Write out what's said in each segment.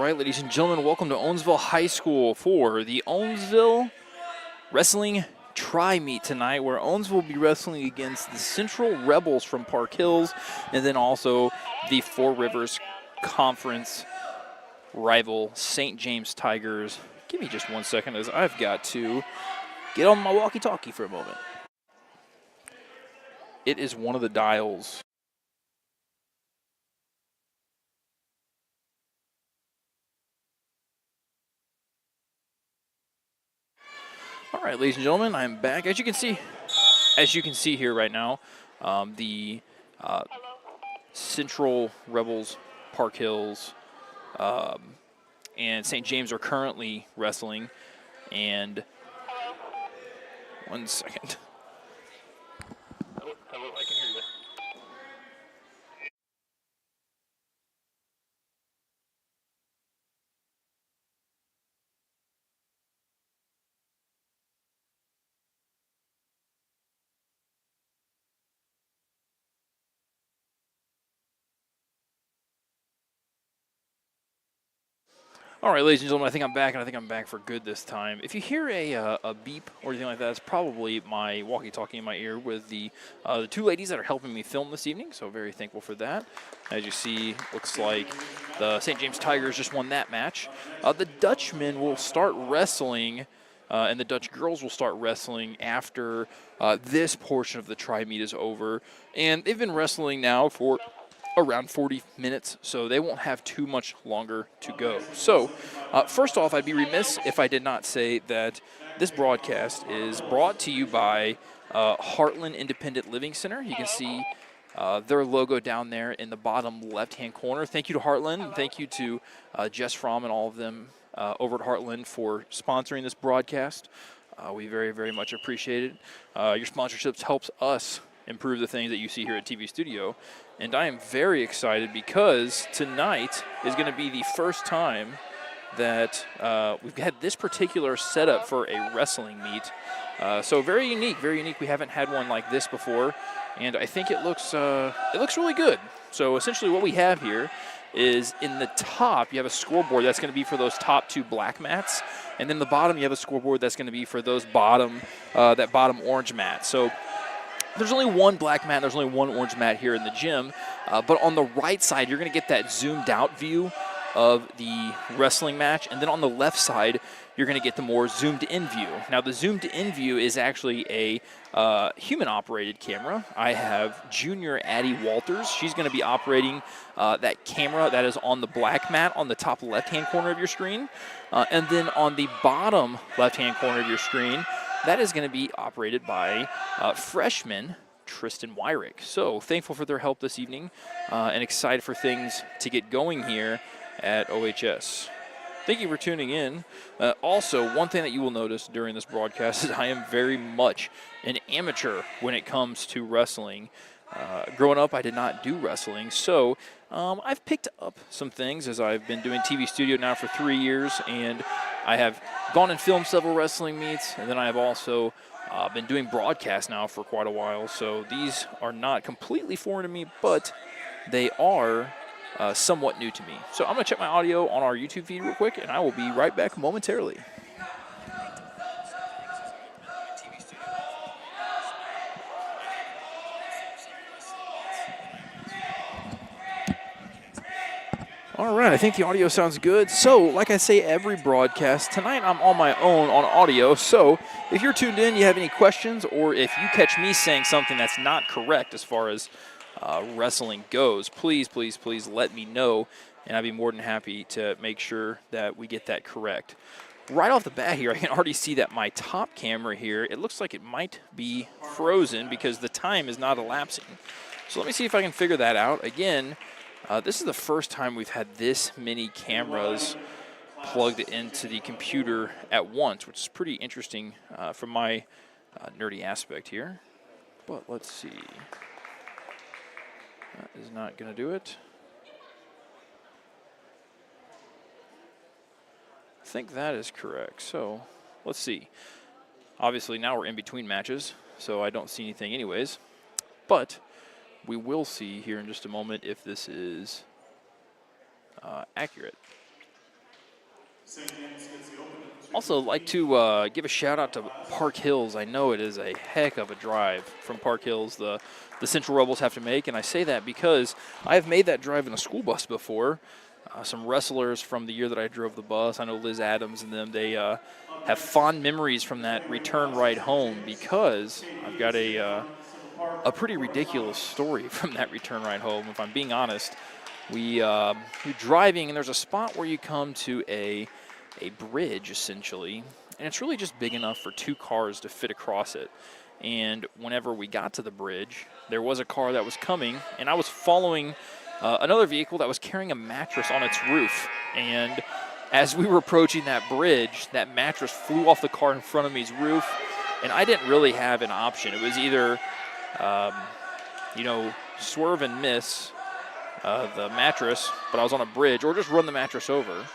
right, ladies and gentlemen, welcome to Owensville High School for the Owensville Wrestling Tri-Meet tonight, where Owensville will be wrestling against the Central Rebels from Park Hills, and then also the Four Rivers Conference rival St. James Tigers. Give me just 1 second, as I've got to get on my walkie-talkie for a moment. It is one of the dials. All right, ladies and gentlemen, I'm back. As you can see here right now, the Central Rebels, Park Hills, and St. James are currently wrestling. And 1 second. Hello, I can hear you. All right, ladies and gentlemen, I think I'm back, and I think I'm back for good this time. If you hear a beep or anything like that, it's probably my walkie-talkie in my ear with the two ladies that are helping me film this evening, so very thankful for that. As you see, looks like the St. James Tigers just won that match. The Dutchmen will start wrestling, and the Dutch girls will start wrestling after this portion of the tri-meet is over. And they've been wrestling now for around 40 minutes, so they won't have too much longer to go. So, first off, I'd be remiss if I did not say that this broadcast is brought to you by Heartland Independent Living Center. You can see their logo down there in the bottom left-hand corner. Thank you to Heartland, and thank you to Jess Fromm and all of them over at Heartland for sponsoring this broadcast. We very, very much appreciate it. Your sponsorships helps us improve the things that you see here at TV Studio. And I am very excited because tonight is going to be the first time that we've had this particular setup for a wrestling meet. So very unique, very unique. We haven't had one like this before, and I think it looks really good. So essentially what we have here is in the top, you have a scoreboard that's going to be for those top two black mats, and then the bottom you have a scoreboard that's going to be for those that bottom orange mat. So there's only one black mat, there's only one orange mat here in the gym, but on the right side, you're going to get that zoomed out view of the wrestling match, and then on the left side, you're going to get the more zoomed in view. Now, the zoomed in view is actually a human-operated camera. I have Junior Addie Walters. She's going to be operating that camera that is on the black mat on the top left-hand corner of your screen, and then on the bottom left-hand corner of your screen, that is going to be operated by freshman Tristan Wyrick. So thankful for their help this evening and excited for things to get going here at OHS. Thank you for tuning in. Also, one thing that you will notice during this broadcast is I am very much an amateur when it comes to wrestling. Growing up, I did not do wrestling, so I've picked up some things as I've been doing TV Studio now for 3 years, and I have gone and filmed several wrestling meets, and then I have also been doing broadcasts now for quite a while, so these are not completely foreign to me, but they are somewhat new to me. So I'm going to check my audio on our YouTube feed real quick, and I will be right back momentarily. All right, I think the audio sounds good. So, like I say every broadcast, tonight I'm on my own on audio. So, if you're tuned in, you have any questions, or if you catch me saying something that's not correct as far as wrestling goes, please, please, please let me know, and I'd be more than happy to make sure that we get that correct. Right off the bat here, I can already see that my top camera here, it looks like it might be frozen because the time is not elapsing. So let me see if I can figure that out. Again, this is the first time we've had this many cameras plugged into the computer at once, which is pretty interesting from my nerdy aspect here. But let's see. That is not going to do it. I think that is correct. So let's see. Obviously, now we're in between matches, so I don't see anything anyways. But we will see here in just a moment if this is accurate. Also, like to give a shout out to Park Hills. I know it is a heck of a drive from Park Hills the Central Rebels have to make, and I say that because I've made that drive in a school bus before. Some wrestlers from the year that I drove the bus, I know Liz Adams and them, they have fond memories from that return ride home because I've got a pretty ridiculous story from that return ride home, if I'm being honest. You're driving, and there's a spot where you come to a bridge, essentially, and it's really just big enough for 2 cars to fit across it. And whenever we got to the bridge, there was a car that was coming, and I was following another vehicle that was carrying a mattress on its roof. And as we were approaching that bridge, that mattress flew off the car in front of me's roof, and I didn't really have an option. It was either, swerve and miss the mattress, but I was on a bridge, or just run the mattress over.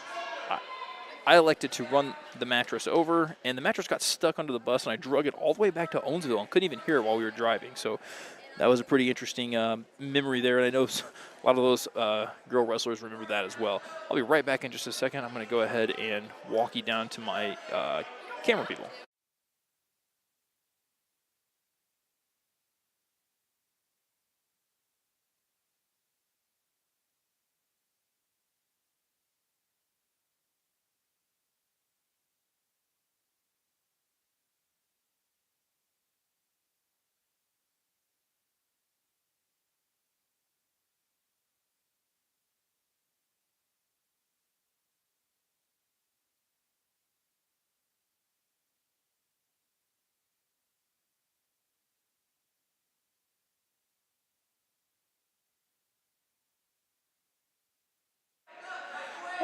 I elected to run the mattress over, and the mattress got stuck under the bus, and I drug it all the way back to Owensville and couldn't even hear it while we were driving. So that was a pretty interesting memory there, and I know a lot of those girl wrestlers remember that as well. I'll be right back in just a second. I'm going to go ahead and walk you down to my camera people.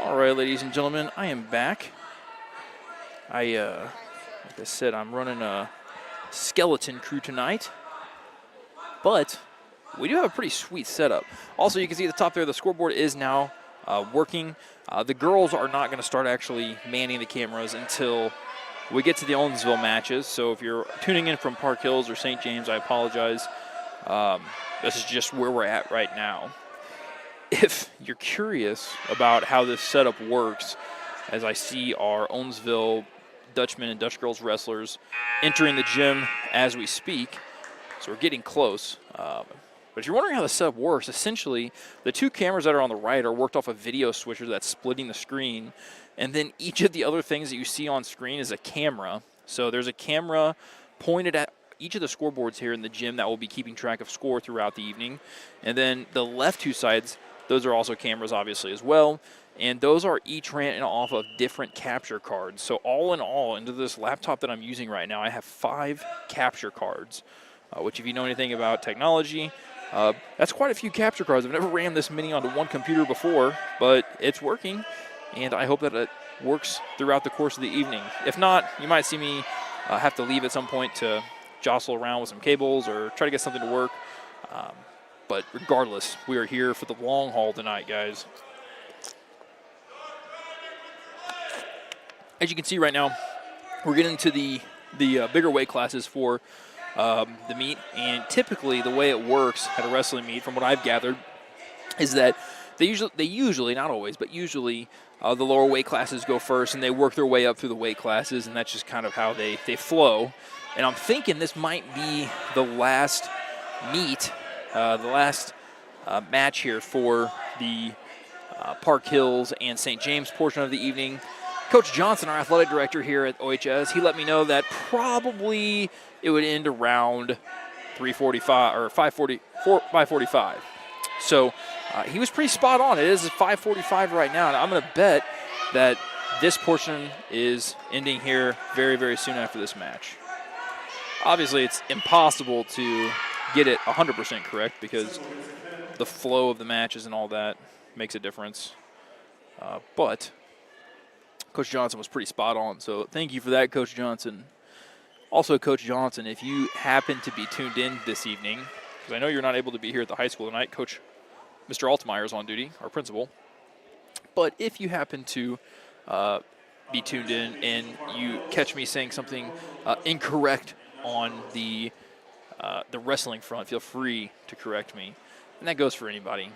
All right, ladies and gentlemen, I am back. Like I said, I'm running a skeleton crew tonight, but we do have a pretty sweet setup. Also, you can see at the top there, the scoreboard is now working. The girls are not going to start actually manning the cameras until we get to the Owensville matches. So if you're tuning in from Park Hills or St. James, I apologize. This is just where we're at right now. If you're curious about how this setup works, as I see our Owensville Dutchmen and Dutch girls wrestlers entering the gym as we speak, so we're getting close. But if you're wondering how the setup works, essentially the 2 cameras that are on the right are worked off a video switcher that's splitting the screen, and then each of the other things that you see on screen is a camera. So there's a camera pointed at each of the scoreboards here in the gym that will be keeping track of score throughout the evening, and then the left 2 sides, those are also cameras, obviously, as well. And those are each ran off of different capture cards. So all in all, into this laptop that I'm using right now, I have 5 capture cards, which if you know anything about technology, that's quite a few capture cards. I've never ran this many onto one computer before, but it's working. And I hope that it works throughout the course of the evening. If not, you might see me have to leave at some point to jostle around with some cables or try to get something to work. But regardless, we are here for the long haul tonight, guys. As you can see right now, we're getting to the bigger weight classes for the meet. And typically the way it works at a wrestling meet, from what I've gathered, is that they usually, not always, but usually the lower weight classes go first and they work their way up through the weight classes, and that's just kind of how they flow. And I'm thinking this might be the last meet, the last match here for the Park Hills and St. James portion of the evening. Coach Johnson, our athletic director here at OHS, he let me know that probably it would end around 3:45 or 5:45. So he was pretty spot on. It is 5:45 right now, and I'm going to bet that this portion is ending here very, very soon after this match. Obviously, it's impossible to get it 100% correct because the flow of the matches and all that makes a difference. But Coach Johnson was pretty spot on, so thank you for that, Coach Johnson. Also, Coach Johnson, if you happen to be tuned in this evening, because I know you're not able to be here at the high school tonight, Coach Mr. Altmaier is on duty, our principal. But if you happen to be tuned in and you catch me saying something incorrect on the wrestling front, feel free to correct me. And that goes for anybody.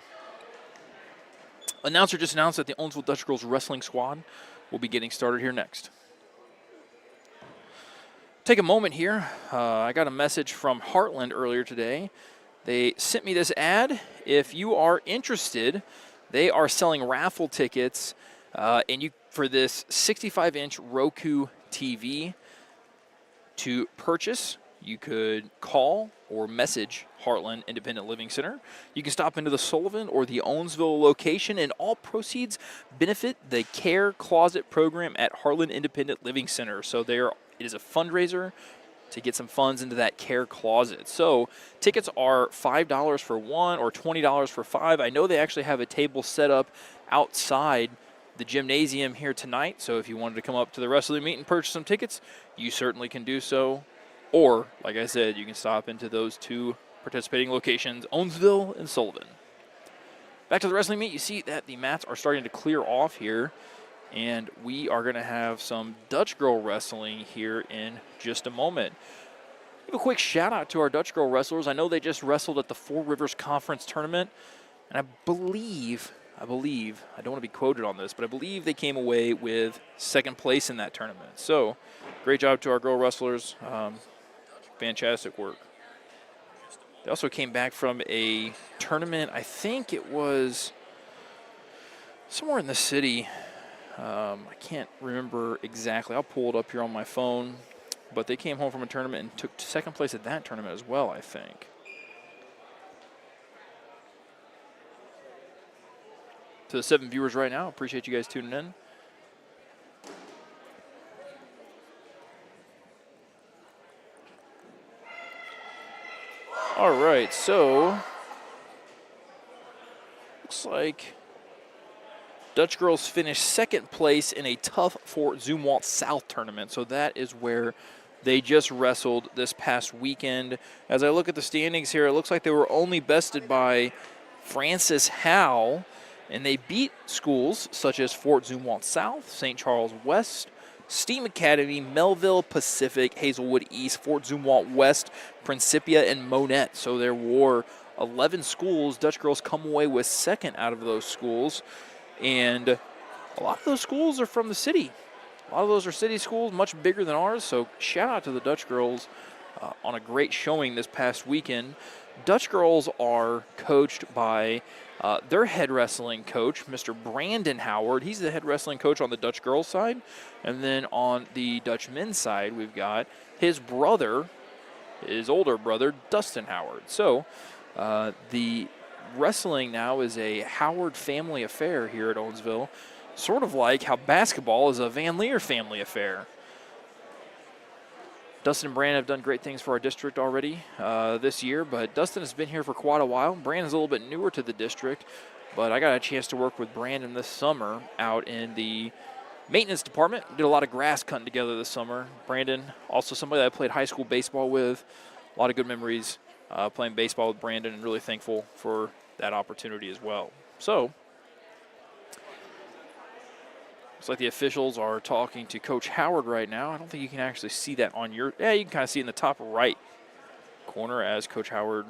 Announcer just announced that the Owensville Dutch Girls Wrestling Squad will be getting started here next. Take a moment here. I got a message from Heartland earlier today. They sent me this ad. If you are interested, they are selling raffle tickets for this 65-inch Roku TV to purchase. You could call or message Heartland Independent Living Center. You can stop into the Sullivan or the Owensville location, and all proceeds benefit the Care Closet program at Heartland Independent Living Center. So it is a fundraiser to get some funds into that Care Closet. So tickets are $5 for one or $20 for five. I know they actually have a table set up outside the gymnasium here tonight. So if you wanted to come up to the wrestling meet and purchase some tickets, you certainly can do so. Or, like I said, you can stop into those two participating locations, Owensville and Sullivan. Back to the wrestling meet, you see that the mats are starting to clear off here, and we are going to have some Dutch girl wrestling here in just a moment. Give a quick shout out to our Dutch girl wrestlers. I know they just wrestled at the Four Rivers Conference Tournament, and I believe, I don't want to be quoted on this, but I believe they came away with second place in that tournament. So, great job to our girl wrestlers. Fantastic work. They also came back from a tournament, I think it was somewhere in the city. I can't remember exactly. I'll pull it up here on my phone. But they came home from a tournament and took second place at that tournament as well, I think. To the 7 viewers right now, appreciate you guys tuning in. All right, so looks like Dutch girls finished second place in a tough Fort Zumwalt South tournament. So that is where they just wrestled this past weekend. As I look at the standings here, it looks like they were only bested by Francis Howell, and they beat schools such as Fort Zumwalt South, St. Charles West, Steam Academy, Melville Pacific, Hazelwood East, Fort Zumwalt West, Principia, and Monette. So there were 11 schools. Dutch girls come away with second out of those schools. And a lot of those schools are from the city. A lot of those are city schools, much bigger than ours. So shout out to the Dutch girls on a great showing this past weekend. Dutch girls are coached by their head wrestling coach, Mr. Brandon Howard. He's the head wrestling coach on the Dutch girls side. And then on the Dutch men's side, we've got his brother, his older brother, Dustin Howard. So the wrestling now is a Howard family affair here at Owensville, sort of like how basketball is a Van Leer family affair. Dustin and Brandon have done great things for our district already this year, but Dustin has been here for quite a while. Brandon's a little bit newer to the district, but I got a chance to work with Brandon this summer out in the maintenance department. Did a lot of grass cutting together this summer. Brandon, also somebody that I played high school baseball with. A lot of good memories playing baseball with Brandon, and really thankful for that opportunity as well. So, looks like the officials are talking to Coach Howard right now. I don't think you can actually see that on your... Yeah, you can kind of see it in the top right corner as Coach Howard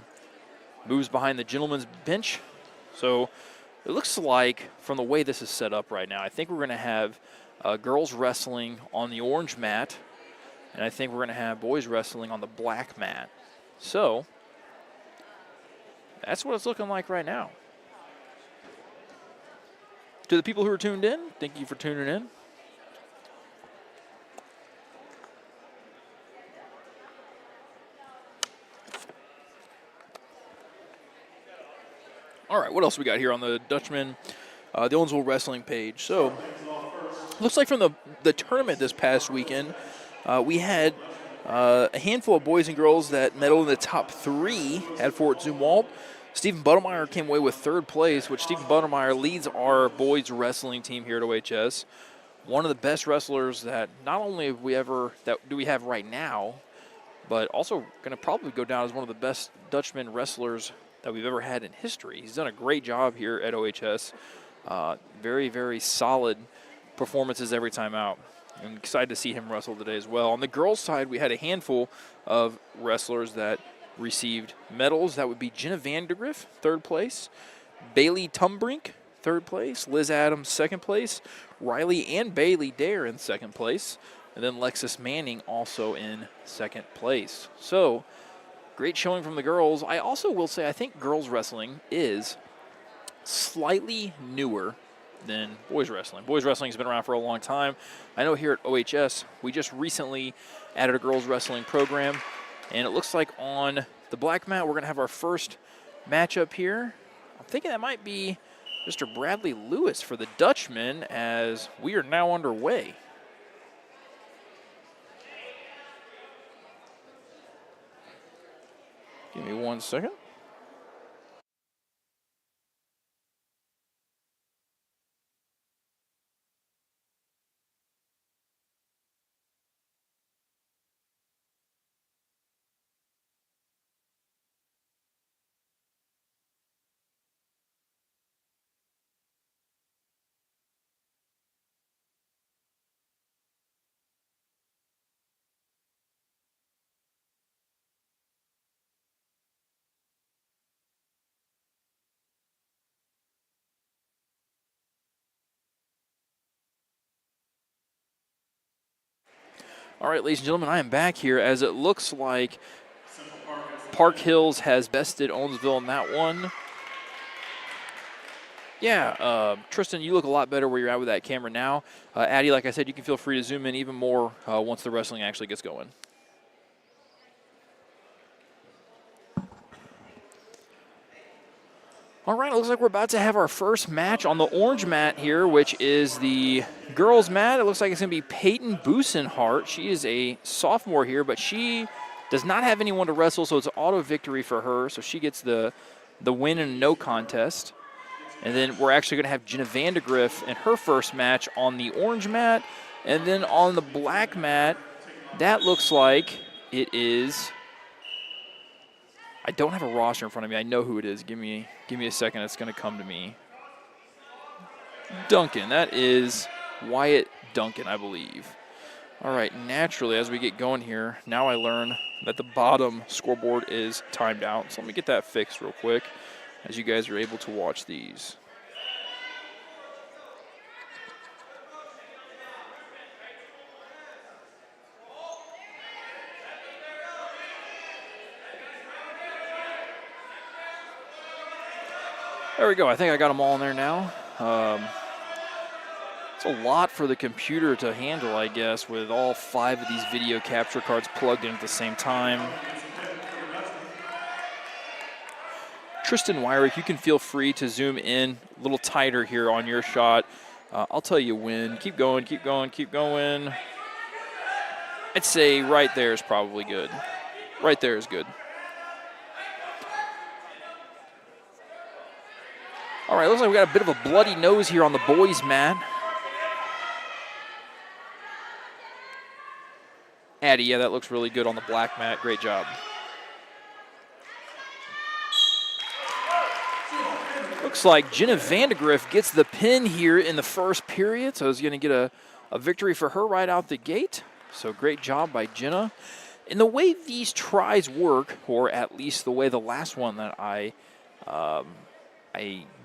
moves behind the gentleman's bench. So it looks like, from the way this is set up right now, I think we're going to have girls wrestling on the orange mat, and I think we're going to have boys wrestling on the black mat. So that's what it's looking like right now. To the people who are tuned in, thank you for tuning in. All right, what else we got here on the Dutchman, the Owensville Wrestling page? So, looks like from the tournament this past weekend, we had a handful of boys and girls that medaled in the top 3 at Fort Zumwalt. Stephen Buttermeyer came away with 3rd place, which Stephen Buttermeyer leads our boys wrestling team here at OHS. One of the best wrestlers that not only have we have right now, but also going to probably go down as one of the best Dutchman wrestlers that we've ever had in history. He's done a great job here at OHS. Very, very solid performances every time out. I'm excited to see him wrestle today as well. On the girls' side, we had a handful of wrestlers that received medals. That would be Jenna Vandergriff, 3rd place. Bailey Tumbrink, third place. Liz Adams, second place. Riley and Bailey Dare in second place. And then Lexus Manning also in second place. So, great showing from the girls. I also will say I think girls wrestling is slightly newer than boys wrestling. Boys wrestling has been around for a long time. I know here at OHS, we just recently added a girls wrestling program. And it looks like on the black mat, we're going to have our first matchup here. I'm thinking that might be Mr. Bradley Lewis for the Dutchman as we are now underway. Give me 1 second. All right, ladies and gentlemen, I am back here as it looks like Park Hills has bested Owensville in that one. Yeah, Tristan, you look a lot better where you're at with that camera now. Addie, like I said, you can feel free to zoom in even more once the wrestling actually gets going. All right, it looks like we're about to have our first match on the orange mat here, which is the girls' mat. It looks like it's going to be Peyton Busenhart. She is a sophomore here, but she does not have anyone to wrestle, so it's an auto victory for her. So she gets the win in a no contest. And then we're actually going to have Jenna Vandegrift in her first match on the orange mat. And then on the black mat, that looks like it is... I don't have a roster in front of me. I know who it is. Give me a second. It's going to come to me. Duncan. That is Wyatt Duncan, I believe. All right, naturally, as we get going here, now I learn that the bottom scoreboard is timed out. So let me get that fixed real quick as you guys are able to watch these. There we go. I think I got them all in there now. It's a lot for the computer to handle, I guess, with all 5 of these video capture cards plugged in at the same time. Tristan Wyrick, you can feel free to zoom in a little tighter here on your shot. I'll tell you when. Keep going, keep going, keep going. I'd say right there is probably good. Right there is good. All right, looks like we got a bit of a bloody nose here on the boys' mat. Addie, yeah, that looks really good on the black mat. Great job. Looks like Jenna Vandegrift gets the pin here in the first period, so is going to get a victory for her right out the gate. So great job by Jenna. And the way these tries work, or at least the way the last one that I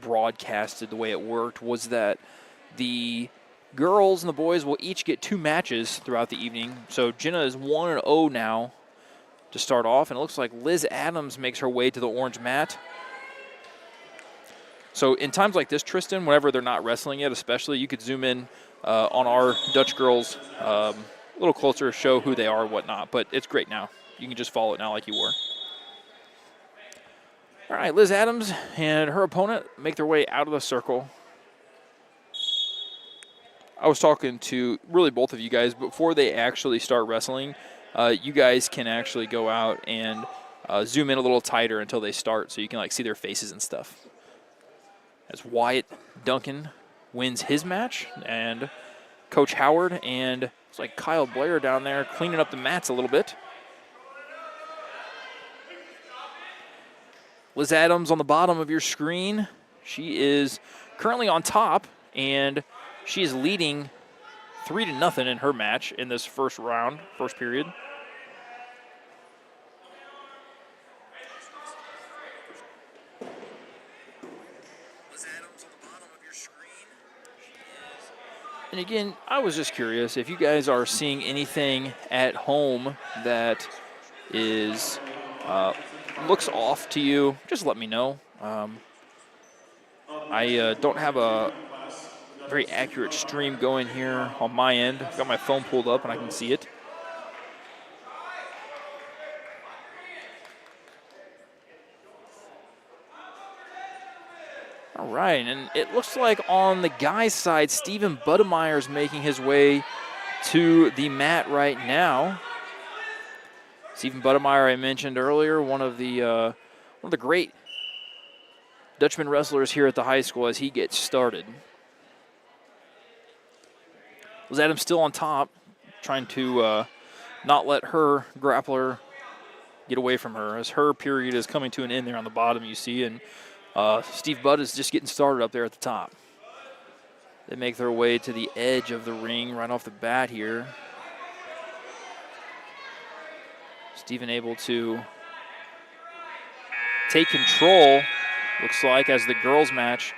broadcasted the way it worked, was that the girls and the boys will each get 2 matches throughout the evening. So Jenna is 1-0 now to start off, and it looks like Liz Adams makes her way to the orange mat. So in times like this, Tristan, whenever they're not wrestling yet, especially, you could zoom in on our Dutch girls a little closer, show who they are and whatnot. But it's great now. You can just follow it now like you were. All right, Liz Adams and her opponent make their way out of the circle. I was talking to really both of you guys before they actually start wrestling. You guys can actually go out and zoom in a little tighter until they start, so you can like see their faces and stuff. As Wyatt Duncan wins his match, and Coach Howard and it's like Kyle Blair down there cleaning up the mats a little bit. Liz Adams on the bottom of your screen. She is currently on top, and she is leading 3-0 in her match in this first round, first period. Liz Adams on the bottom of your And again, I was just curious if you guys are seeing anything at home that is looks off to you. Just let me know. I don't have a very accurate stream going here on my end. I've got my phone pulled up and I can see it. All right, and it looks like on the guys' side, Stephen Budemeyer is making his way to the mat right now. Stephen Budemeyer, I mentioned earlier, one of the great Dutchman wrestlers here at the high school as he gets started. Liz Adams still on top, trying to not let her grappler get away from her as her period is coming to an end there on the bottom, you see, and Steve Budd is just getting started up there at the top. They make their way to the edge of the ring right off the bat here. Stephen able to take control, looks like, as the girls' match,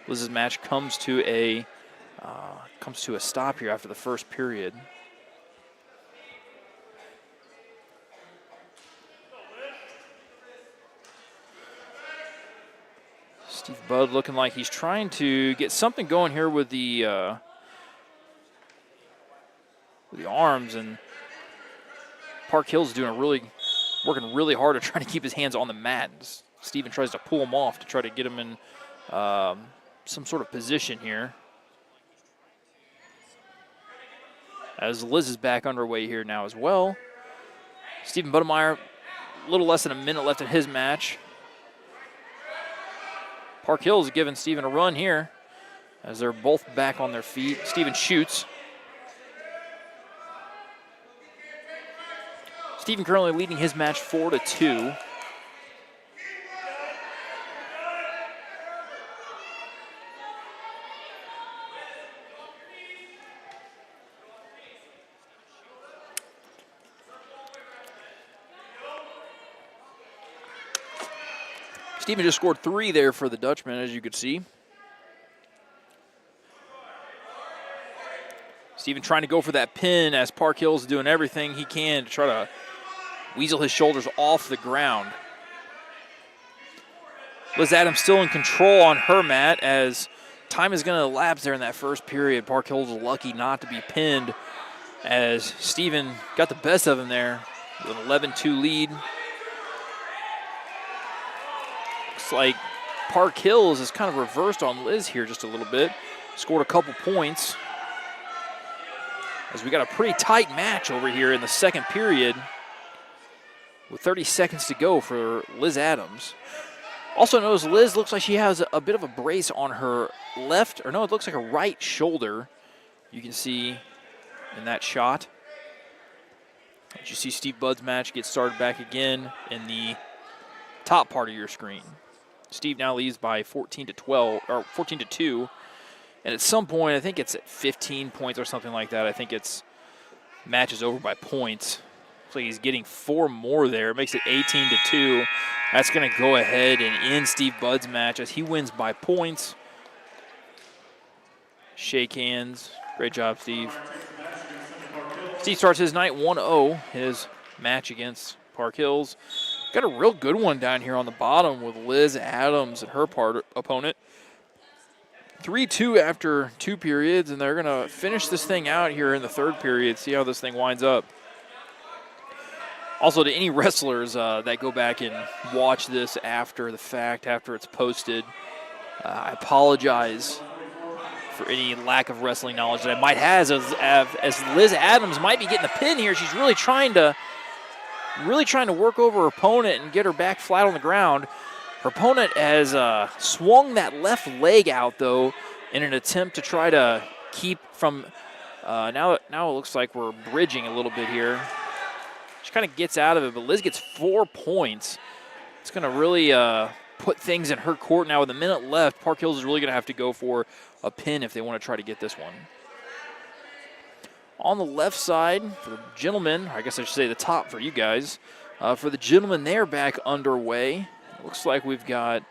Liz's match, comes to a stop here after the first period. Steve Budd looking like he's trying to get something going here with the arms, and Park Hill's working really hard to try to keep his hands on the mat. Steven tries to pull him off to try to get him in some sort of position here. As Liz is back underway here now as well. Stephen Budemeyer, a little less than a minute left in his match. Park Hill's giving Stephen a run here as they're both back on their feet. Stephen shoots. Stephen currently leading his match 4-2. Stephen just scored 3 there for the Dutchman, as you could see. Stephen trying to go for that pin as Park Hill's doing everything he can to try to weasel his shoulders off the ground. Liz Adams still in control on her mat as time is going to elapse there in that first period. Park Hill's lucky not to be pinned as Stephen got the best of him there with an 11-2 lead. Like Park Hills is kind of reversed on Liz here just a little bit. Scored a couple points. As we got a pretty tight match over here in the second period with 30 seconds to go for Liz Adams. Also notice Liz looks like she has a bit of a brace on her left, or no, it looks like a right shoulder. You can see in that shot. As you see Steve Budd's match get started back again in the top part of your screen. Steve now leads by 14-12 or 14-2, and at some point, I think it's at 15 points or something like that. I think it's matches over by points. Looks like he's getting 4 more there. It makes it 18-2. That's going to go ahead and end Steve Budd's match as he wins by points. Shake hands. Great job, Steve. Steve starts his night 1-0, his match against Park Hills. Got a real good one down here on the bottom with Liz Adams and her opponent. 3-2 after 2 periods, and they're going to finish this thing out here in the third period, see how this thing winds up. Also, to any wrestlers that go back and watch this after the fact, after it's posted, I apologize for any lack of wrestling knowledge that I might have as Liz Adams might be getting the pin here. She's really trying to work over her opponent and get her back flat on the ground. Her opponent has swung that left leg out, though, in an attempt to try to keep from now it looks like we're bridging a little bit here. She kind of gets out of it, but Liz gets 4 points. It's going to really put things in her court now with a minute left. Park Hills is really going to have to go for a pin if they want to try to get this one. On the left side, for the gentlemen, I guess I should say the top for you guys. For the gentlemen, they're back underway. Looks like we've got,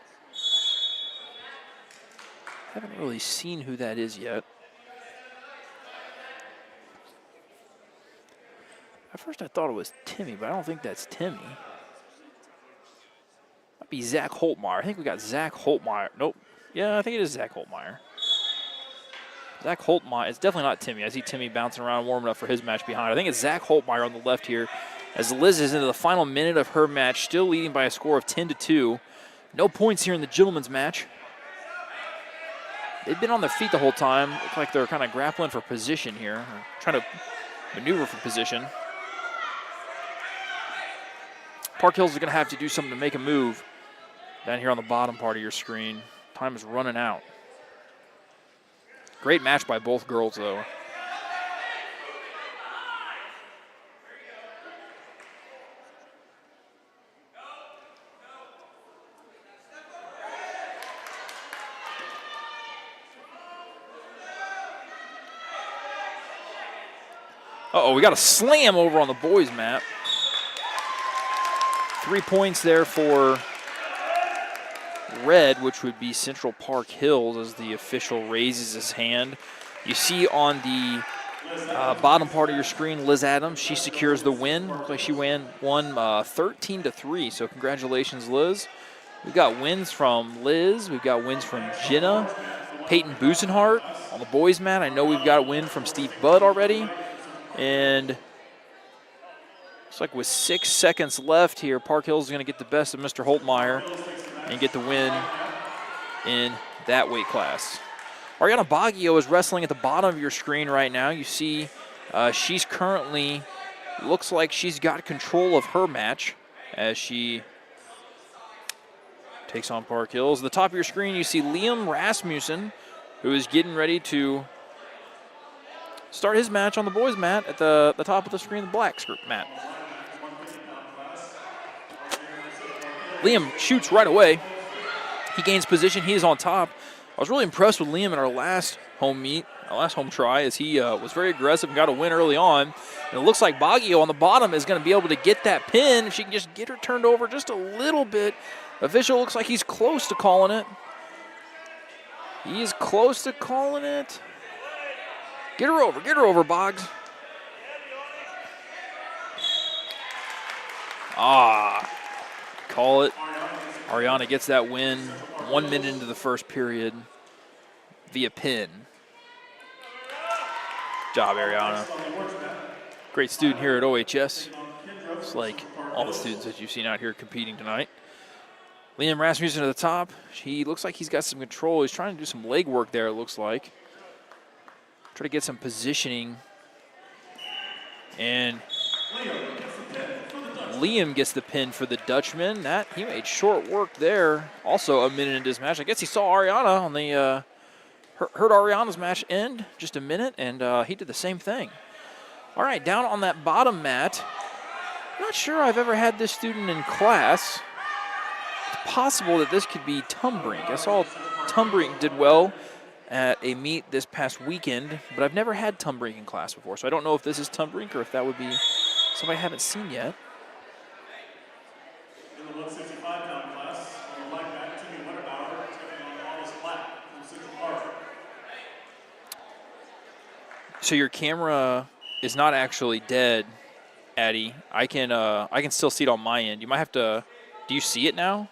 haven't really seen who that is yet. At first I thought it was Timmy, but I don't think that's Timmy. Might be Zach Holtmeyer. I think we got Zach Holtmeyer. Nope. Yeah, I think it is Zach Holtmeyer. Zach Holtmeyer. It's definitely not Timmy. I see Timmy bouncing around, warming up for his match behind. I think it's Zach Holtmeyer on the left here, as Liz is into the final minute of her match, still leading by a score of 10-2. No points here in the gentlemen's match. They've been on their feet the whole time. Look like they're kind of grappling for position here, or trying to maneuver for position. Park Hills is going to have to do something to make a move down here on the bottom part of your screen. Time is running out. Great match by both girls, though. Uh-oh, we got a slam over on the boys' mat. 3 points there for red, which would be Central Park Hills, as the official raises his hand. You see on the bottom part of your screen, Liz Adams, she secures the win. Looks like she won 13-3, so congratulations, Liz. We've got wins from Liz. We've got wins from Jenna, Peyton Busenhart on the boys' mat. I know we've got a win from Steve Budd already. And looks like with 6 seconds left here, Park Hills is going to get the best of Mr. Holtmeyer and get the win in that weight class. Ariana Baggio is wrestling at the bottom of your screen right now. You see she's currently, looks like she's got control of her match as she takes on Park Hills. At the top of your screen, you see Liam Rasmussen, who is getting ready to start his match on the boys' mat at the top of the screen, the black mat. Liam shoots right away. He gains position. He is on top. I was really impressed with Liam in our last home meet, our last home try, as he was very aggressive and got a win early on. And it looks like Baggio on the bottom is going to be able to get that pin. If she can just get her turned over just a little bit. Official looks like he's close to calling it. He is close to calling it. Get her over, Boggs. Call it. Ariana gets that win 1 minute into the first period via pin. Good job, Ariana. Great student here at OHS. It's like all the students that you've seen out here competing tonight. Liam Rasmussen at the top. He looks like he's got some control. He's trying to do some leg work there, it looks like. Try to get some positioning. And Liam gets the pin for the Dutchman. He made short work there. Also a minute into his match. I guess he saw Ariana on the heard Ariana's match end just a minute, and he did the same thing. All right, down on that bottom mat. Not sure I've ever had this student in class. It's possible that this could be Tumbrink. I saw Tumbrink did well at a meet this past weekend, but I've never had Tumbrink in class before, so I don't know if this is Tumbrink or if that would be somebody I haven't seen yet. In the 165-pound class, on the black mat, Timmy Winterbauer taking on August Black from Central Park. So your camera is not actually dead, Addie. I can still see it on my end. You might have to. Do you see it now?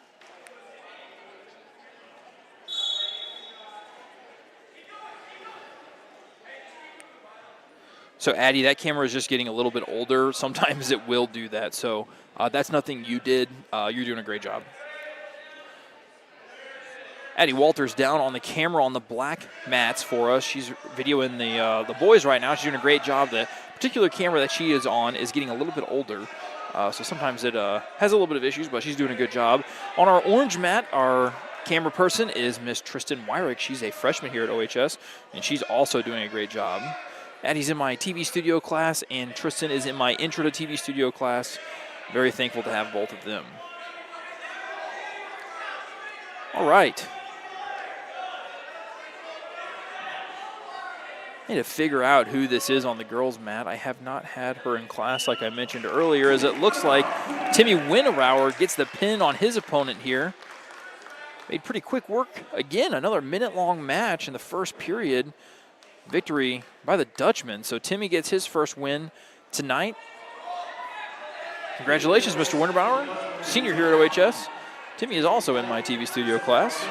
So, Addie, that camera is just getting a little bit older. Sometimes it will do that. So, that's nothing you did. You're doing a great job. Addie Walters down on the camera on the black mats for us. She's videoing the boys right now. She's doing a great job. The particular camera that she is on is getting a little bit older. So sometimes it has a little bit of issues, but she's doing a good job. On our orange mat, our camera person is Miss Tristan Wyrick. She's a freshman here at OHS, and she's also doing a great job. Addie's in my TV studio class, and Tristan is in my intro to TV studio class. Very thankful to have both of them. All right. I need to figure out who this is on the girls' mat. I have not had her in class like I mentioned earlier, as it looks like Timmy Winterbauer gets the pin on his opponent here. Made pretty quick work. Again, another minute-long match in the first period. Victory by the Dutchman. So Timmy gets his first win tonight. Congratulations, Mr. Winterbauer, senior here at OHS. Timmy is also in my TV studio class.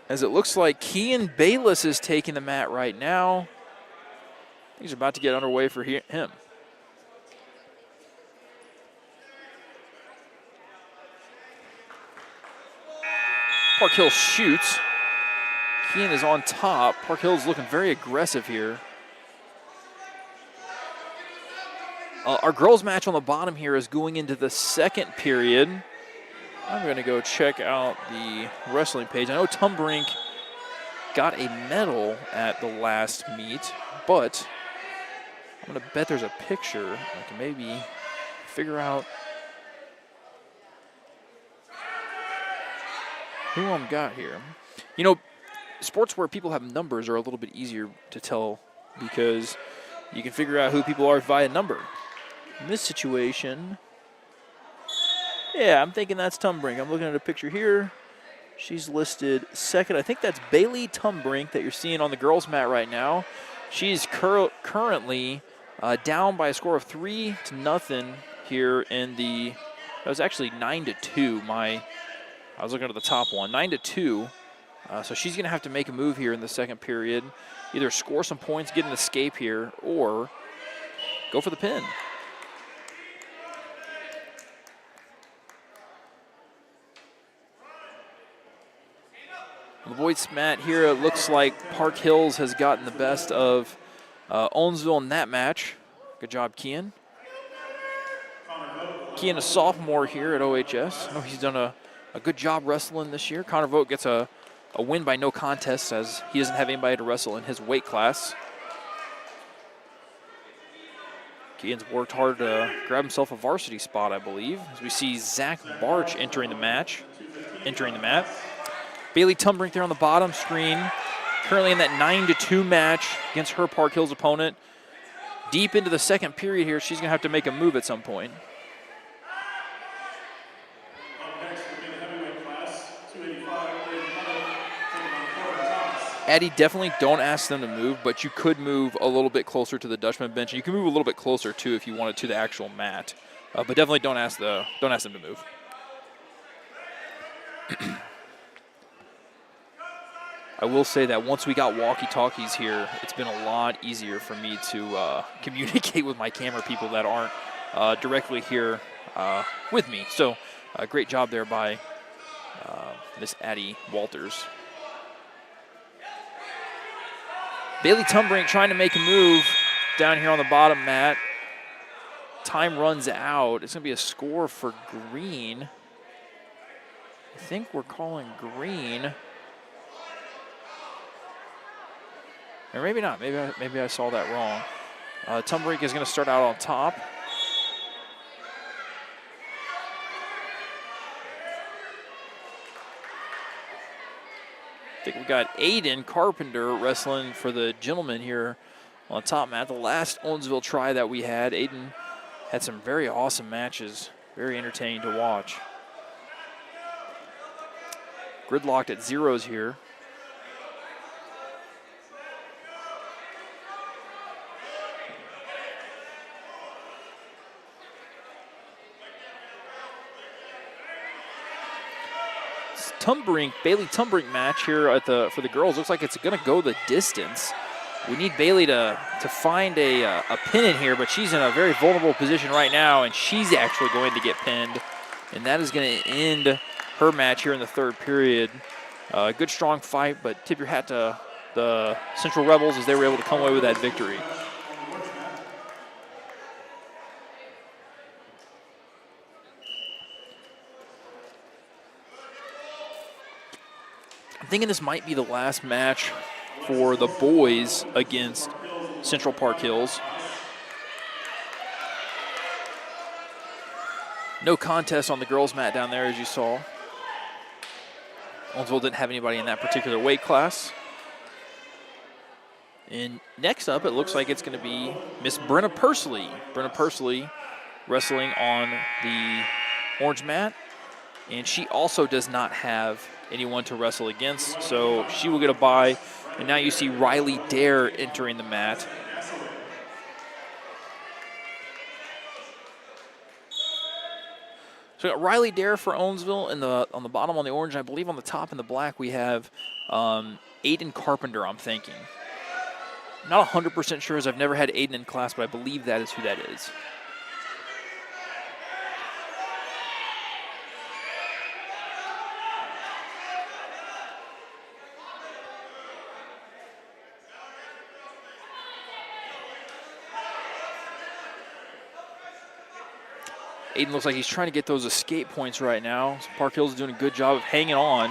As it looks like Kean Bayless is taking the mat right now. He's about to get underway for him. Park Hill shoots. Kean is on top. Park Hill is looking very aggressive here. Our girls match on the bottom here is going into the second period. I'm going to go check out the wrestling page. I know Tumbrink got a medal at the last meet, but I'm going to bet there's a picture. I can maybe figure out who I'm got here. You know, sports where people have numbers are a little bit easier to tell because you can figure out who people are via number. In this situation, yeah, I'm thinking that's Tumbrink. I'm looking at a picture here. She's listed second. I think that's Bailey Tumbrink that you're seeing on the girls' mat right now. She's currently down by a score of 3-0 here in the. That was actually 9-2. I was looking at the top one, 9-2. So she's going to have to make a move here in the second period, either score some points, get an escape here, or go for the pin. The boys' mat here, it looks like Park Hills has gotten the best of Owensville in that match. Good job, Kean. Kean, a sophomore here at OHS. I know he's done a good job wrestling this year. Connor Vogt gets a win by no contest as he doesn't have anybody to wrestle in his weight class. Kean's worked hard to grab himself a varsity spot, I believe, as we see Zach Barch entering the mat. Bailey Tumbrink there on the bottom screen, currently in that 9-2 match against her Park Hills opponent. Deep into the second period here, she's going to have to make a move at some point. Addie, definitely don't ask them to move, but you could move a little bit closer to the Dutchman bench. You can move a little bit closer too if you wanted to the actual mat, but definitely don't ask them to move. I will say that once we got walkie-talkies here, it's been a lot easier for me to communicate with my camera people that aren't directly here with me. So great job there by Miss Addie Walters. Bailey Tumbrink trying to make a move down here on the bottom mat. Time runs out. It's going to be a score for green. I think we're calling green. Or maybe not. Maybe I saw that wrong. Tumbrink is going to start out on top. I think we got Aiden Carpenter wrestling for the gentleman here on top mat. The last Owensville try that we had, Aiden had some very awesome matches. Very entertaining to watch. Gridlocked at zeros here. Bailey Tumbrink match here for the girls. Looks like it's going to go the distance. We need Bailey to find a pin in here, but she's in a very vulnerable position right now, and she's actually going to get pinned, and that is going to end her match here in the third period. Good, strong fight, but tip your hat to the Central Rebels as they were able to come away with that victory. I'm thinking this might be the last match for the boys against Central Park Hills. No contest on the girls' mat down there, as you saw. Owensville didn't have anybody in that particular weight class. And next up, it looks like it's going to be Miss Brenna Pursley. Brenna Pursley wrestling on the orange mat. And she also does not have anyone to wrestle against, so she will get a bye. And now you see Riley Dare entering the mat. So we got Riley Dare for Owensville on the bottom on the orange, and I believe on the top in the black we have Aiden Carpenter, I'm thinking. Not 100% sure, as I've never had Aiden in class, but I believe that is who that is. Aiden looks like he's trying to get those escape points right now. So Park Hills is doing a good job of hanging on.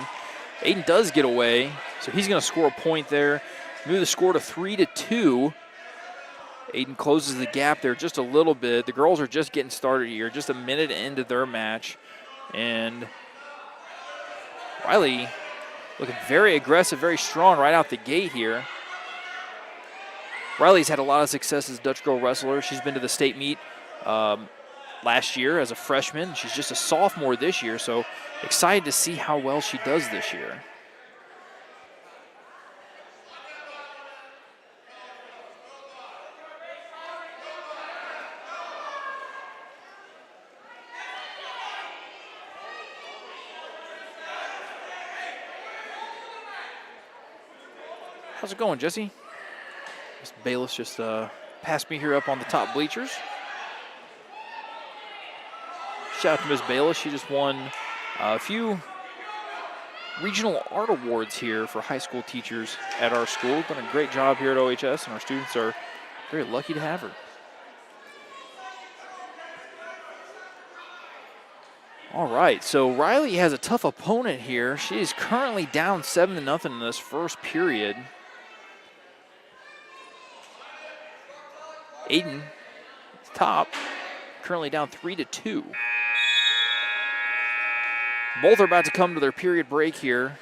Aiden does get away, so he's going to score a point there. Move the score to 3-2. Aiden closes the gap there just a little bit. The girls are just getting started here, just a minute into their match. And Riley looking very aggressive, very strong right out the gate here. Riley's had a lot of success as Dutch girl wrestler. She's been to the state meet last year as a freshman. She's just a sophomore this year, so excited to see how well she does this year. How's it going, Jesse? Miss Bayless just passed me here up on the top bleachers. Shout out to Miss Bayless. She just won a few regional art awards here for high school teachers at our school. Done a great job here at OHS, and our students are very lucky to have her. All right, so Riley has a tough opponent here. She is currently down 7-0 in this first period. Aiden, top, currently down 3-2. Both are about to come to their period break here.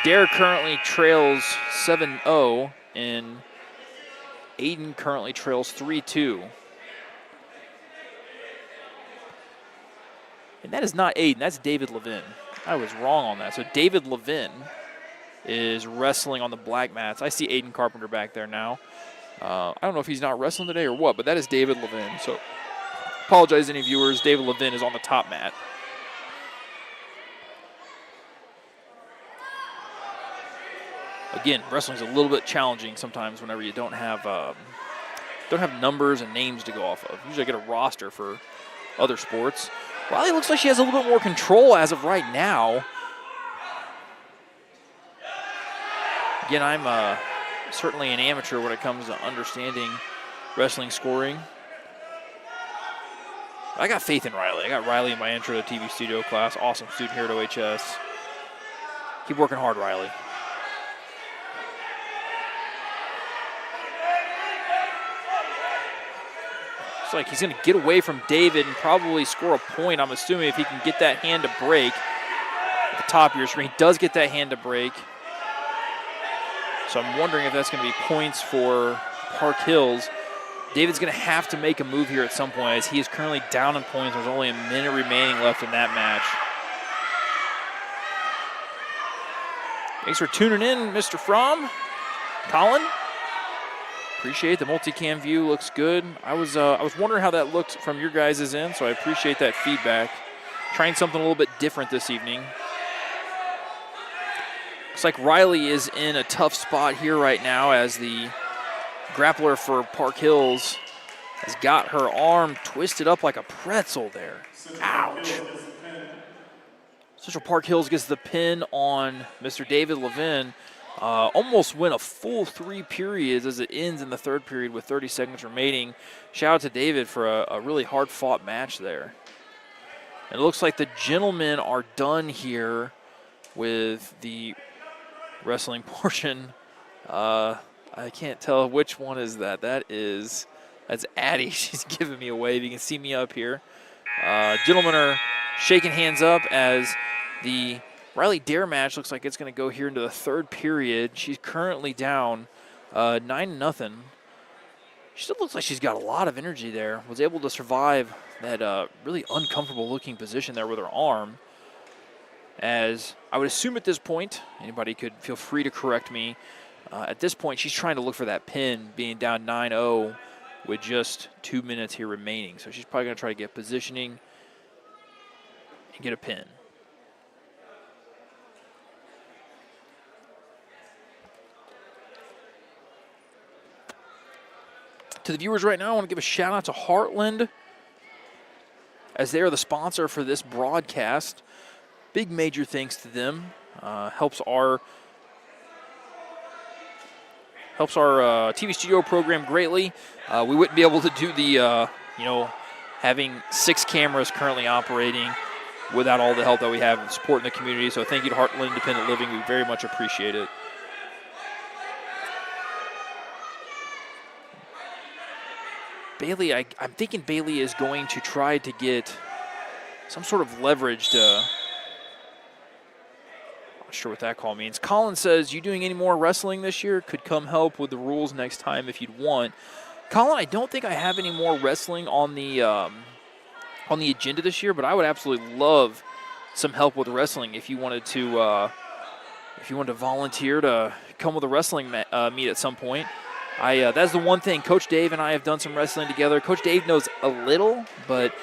Dare currently trails 7-0, and Aiden currently trails 3-2. And that is not Aiden, that's David Levin. I was wrong on that. So David Levin is wrestling on the black mats. I see Aiden Carpenter back there now. I don't know if he's not wrestling today or what, but that is David Levin. So apologize to any viewers. David Levin is on the top mat. Again, wrestling's a little bit challenging sometimes whenever you don't have numbers and names to go off of. Usually I get a roster for other sports. Riley looks like she has a little bit more control as of right now. Again, I'm certainly an amateur when it comes to understanding wrestling scoring. I got faith in Riley. I got Riley in my intro to TV studio class. Awesome student here at OHS. Keep working hard, Riley. Looks like he's going to get away from David and probably score a point, I'm assuming, if he can get that hand to break at the top of your screen. He does get that hand to break. So I'm wondering if that's going to be points for Park Hills. David's going to have to make a move here at some point, as he is currently down in points. There's only a minute remaining left in that match. Thanks for tuning in, Mr. Fromm. Colin, appreciate the multicam view. Looks good. I was wondering how that looked from your guys' end, so I appreciate that feedback. Trying something a little bit different this evening. Looks like Riley is in a tough spot here right now, as the grappler for Park Hills has got her arm twisted up like a pretzel there. Ouch. Central Park Hills gets the pin on Mr. David Levin. Almost win a full 3 periods as it ends in the third period with 30 seconds remaining. Shout out to David for a really hard-fought match there. And it looks like the gentlemen are done here with the wrestling portion. I can't tell which one is that. That's Addie. She's giving me a wave. You can see me up here. Gentlemen are shaking hands up as the Riley Dare match looks like it's going to go here into the third period. She's currently down 9-0. She still looks like she's got a lot of energy there. Was able to survive that really uncomfortable looking position there with her arm. As I would assume at this point, anybody could feel free to correct me. At this point, she's trying to look for that pin, being down 9-0 with just 2 minutes here remaining. So she's probably going to try to get positioning and get a pin. To the viewers right now, I want to give a shout out to Heartland, as they are the sponsor for this broadcast. Big major thanks to them. Helps our TV studio program greatly. We wouldn't be able to do the, having 6 cameras currently operating without all the help that we have and support in the community. So thank you to Heartland Independent Living. We very much appreciate it. Bailey, I'm thinking Bailey is going to try to get some sort of leverage to, not sure what that call means. Colin says, you doing any more wrestling this year? Could come help with the rules next time if you'd want. Colin, I don't think I have any more wrestling on the agenda this year, but I would absolutely love some help with wrestling if you wanted to volunteer to come with a wrestling meet at some point. That's the one thing. Coach Dave and I have done some wrestling together. Coach Dave knows a little, but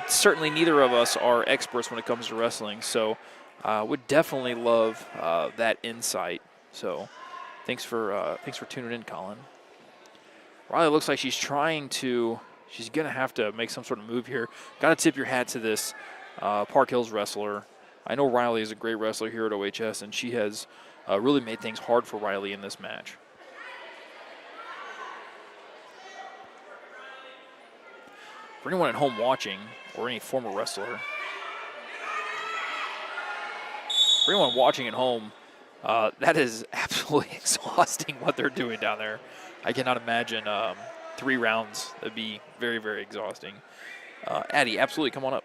certainly neither of us are experts when it comes to wrestling. So would definitely love that insight. So thanks for tuning in, Colin. Riley looks like she's going to have to make some sort of move here. Got to tip your hat to this Park Hills wrestler. I know Riley is a great wrestler here at OHS, and she has really made things hard for Riley in this match. For anyone at home watching, or any former wrestler, for anyone watching at home, that is absolutely exhausting what they're doing down there. I cannot imagine 3 rounds. That'd be very, very exhausting. Addie, absolutely, come on up.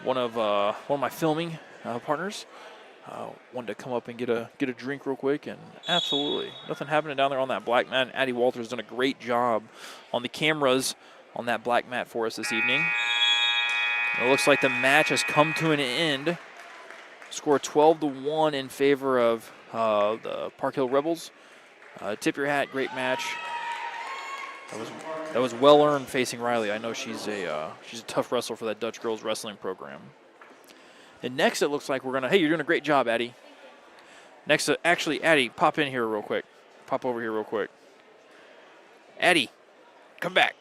One of my filming partners wanted to come up and get a drink real quick, and absolutely nothing happening down there on that black mat. Addie Walters has done a great job on the cameras on that black mat for us this evening. It looks like the match has come to an end. Score 12-1 in favor of the Park Hill Rebels. Tip your hat, great match. That was well earned facing Riley. I know she's a tough wrestler for that Dutch girls wrestling program. And next, it looks like we're gonna. Hey, you're doing a great job, Addie. Next, actually, Addie, pop in here real quick. Pop over here real quick. Addie, come back.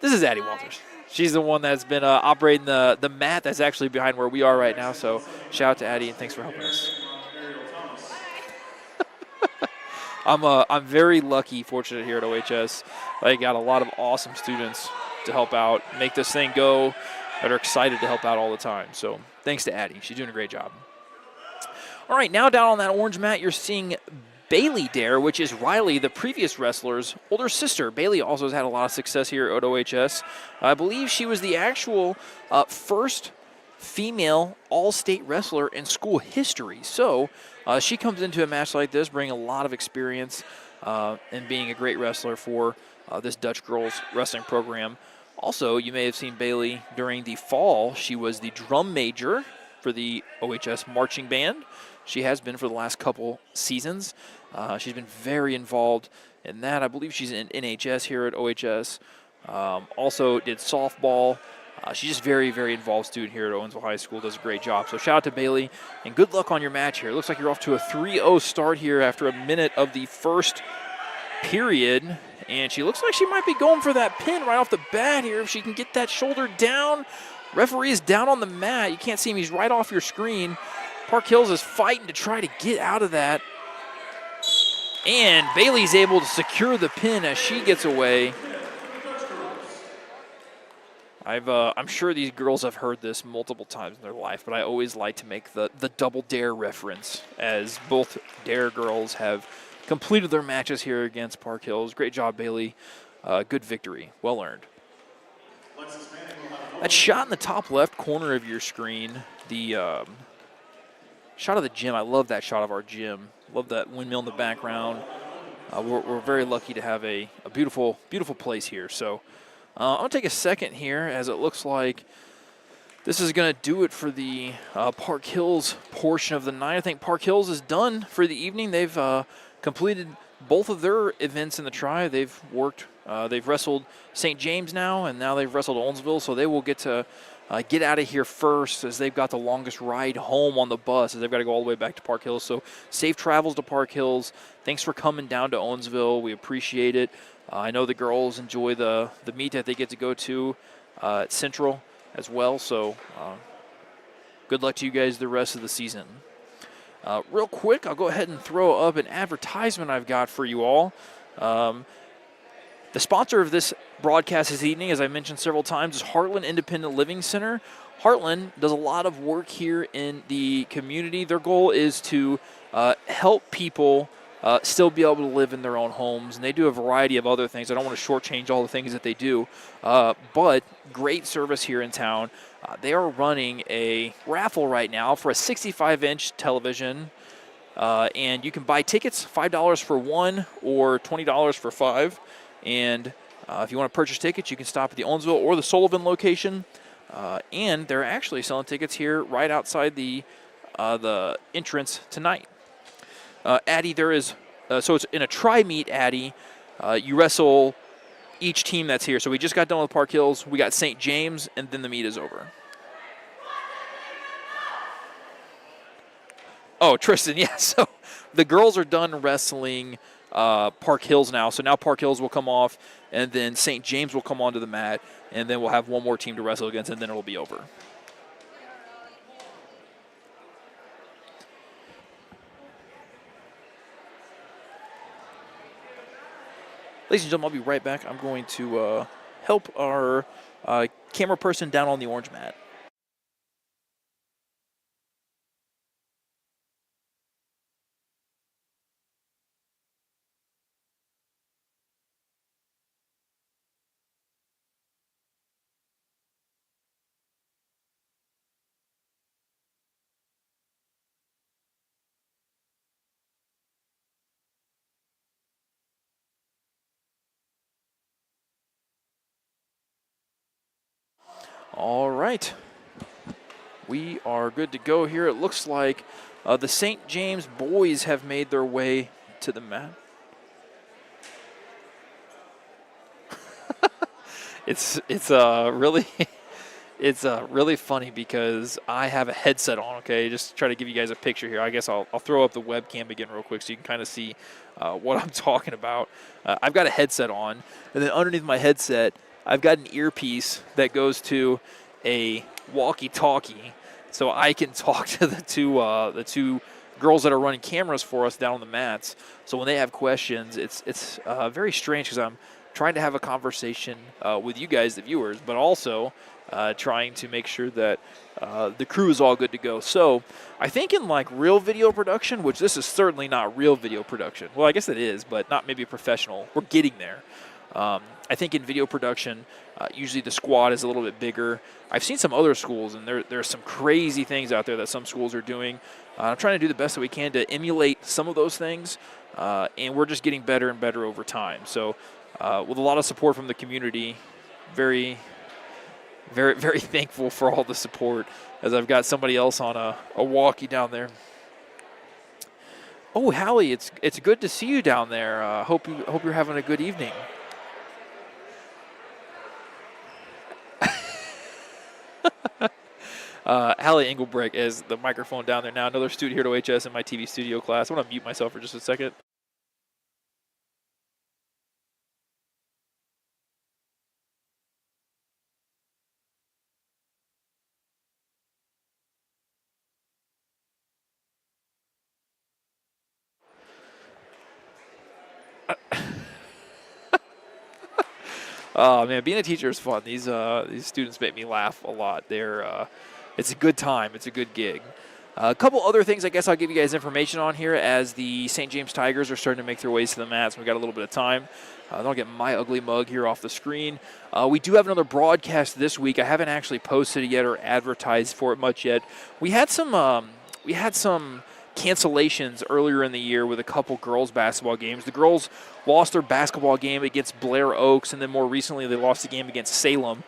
This is Addie Walters. She's the one that's been operating the mat that's actually behind where we are right now. So shout out to Addie, and thanks for helping us. I'm very lucky, fortunate here at OHS. I got a lot of awesome students to help out, make this thing go, that are excited to help out all the time. So thanks to Addie. She's doing a great job. All right, now down on that orange mat, you're seeing Bailey Dare, which is Riley, the previous wrestler's older sister. Bailey also has had a lot of success here at OHS. I believe she was the actual first female all-state wrestler in school history. So she comes into a match like this, bringing a lot of experience and being a great wrestler for this Dutch girls wrestling program. Also, you may have seen Bailey during the fall. She was the drum major for the OHS marching band. She has been for the last couple seasons. She's been very involved in that. I believe she's in NHS here at OHS. Also did softball. She's just very, very involved student here at Owensville High School. Does a great job. So shout out to Bailey, and good luck on your match here. It looks like you're off to a 3-0 start here after a minute of the first period. And she looks like she might be going for that pin right off the bat here. If she can get that shoulder down. Referee is down on the mat. You can't see him. He's right off your screen. Park Hills is fighting to try to get out of that. And Bailey's able to secure the pin as she gets away. I'm sure these girls have heard this multiple times in their life, but I always like to make the double dare reference, as both dare girls have completed their matches here against Park Hills. Great job, Bailey. Good victory. Well earned. That shot in the top left corner of your screen, the shot of the gym. I love that shot of our gym. Love that windmill in the background. We're very lucky to have a beautiful, beautiful place here. So I'm going to take a second here, as it looks like this is going to do it for the Park Hills portion of the night. I think Park Hills is done for the evening. They've completed both of their events in the Tri, they've worked. They've wrestled St. James now, and now they've wrestled Owensville, so they will get to get out of here first, as they've got the longest ride home on the bus, as they've got to go all the way back to Park Hills. So safe travels to Park Hills. Thanks for coming down to Owensville. We appreciate it. I know the girls enjoy the meet that they get to go to at Central as well, so good luck to you guys the rest of the season. Real quick, I'll go ahead and throw up an advertisement I've got for you all. The sponsor of this broadcast this evening, as I mentioned several times, is Heartland Independent Living Center. Heartland does a lot of work here in the community. Their goal is to help people still be able to live in their own homes, and they do a variety of other things. I don't want to shortchange all the things that they do, but great service here in town. They are running a raffle right now for a 65-inch television, and you can buy tickets, $5 for one or $20 for five. And if you want to purchase tickets, you can stop at the Owensville or the Sullivan location. And they're actually selling tickets here right outside the entrance tonight. Addie, there is so it's in a tri-meet, Addie. You wrestle each team that's here. So we just got done with Park Hills. We got St. James, and then the meet is over. Oh, Tristan, yeah. So the girls are done wrestling Park Hills now. So now Park Hills will come off, and then St. James will come onto the mat, and then we'll have one more team to wrestle against, and then it'll be over. Ladies and gentlemen, I'll be right back. I'm going to help our camera person down on the orange mat. All right. We are good to go here. It looks like the St. James boys have made their way to the mat. It's really it's really funny because I have a headset on. Okay, just try to give you guys a picture here. I guess I'll throw up the webcam again real quick so you can kind of see what I'm talking about. I've got a headset on, and then underneath my headset, I've got an earpiece that goes to a walkie-talkie, so I can talk to the two girls that are running cameras for us down on the mats. So when they have questions, it's very strange because I'm trying to have a conversation with you guys, the viewers, but also trying to make sure that the crew is all good to go. So I think in like real video production, which this is certainly not real video production. Well, I guess it is, but not maybe professional. We're getting there. I think in video production, usually the squad is a little bit bigger. I've seen some other schools, and there are some crazy things out there that some schools are doing. I'm trying to do the best that we can to emulate some of those things, and we're just getting better and better over time. So with a lot of support from the community, very, very, very thankful for all the support, as I've got somebody else on a walkie down there. Oh, Hallie, it's good to see you down there. Hope you're having a good evening. Hallie Engelbrecht is the microphone down there now. Another student here at OHS in my TV studio class. I want to mute myself for just a second. Oh man, being a teacher is fun. These students make me laugh a lot. It's a good time. It's a good gig. A couple other things I guess I'll give you guys information on here as the St. James Tigers are starting to make their ways to the mats. We've got a little bit of time. I'll get my ugly mug here off the screen. We do have another broadcast this week. I haven't actually posted it yet or advertised for it much yet. We had some cancellations earlier in the year with a couple girls basketball games. The girls lost their basketball game against Blair Oaks, and then more recently they lost the game against Salem.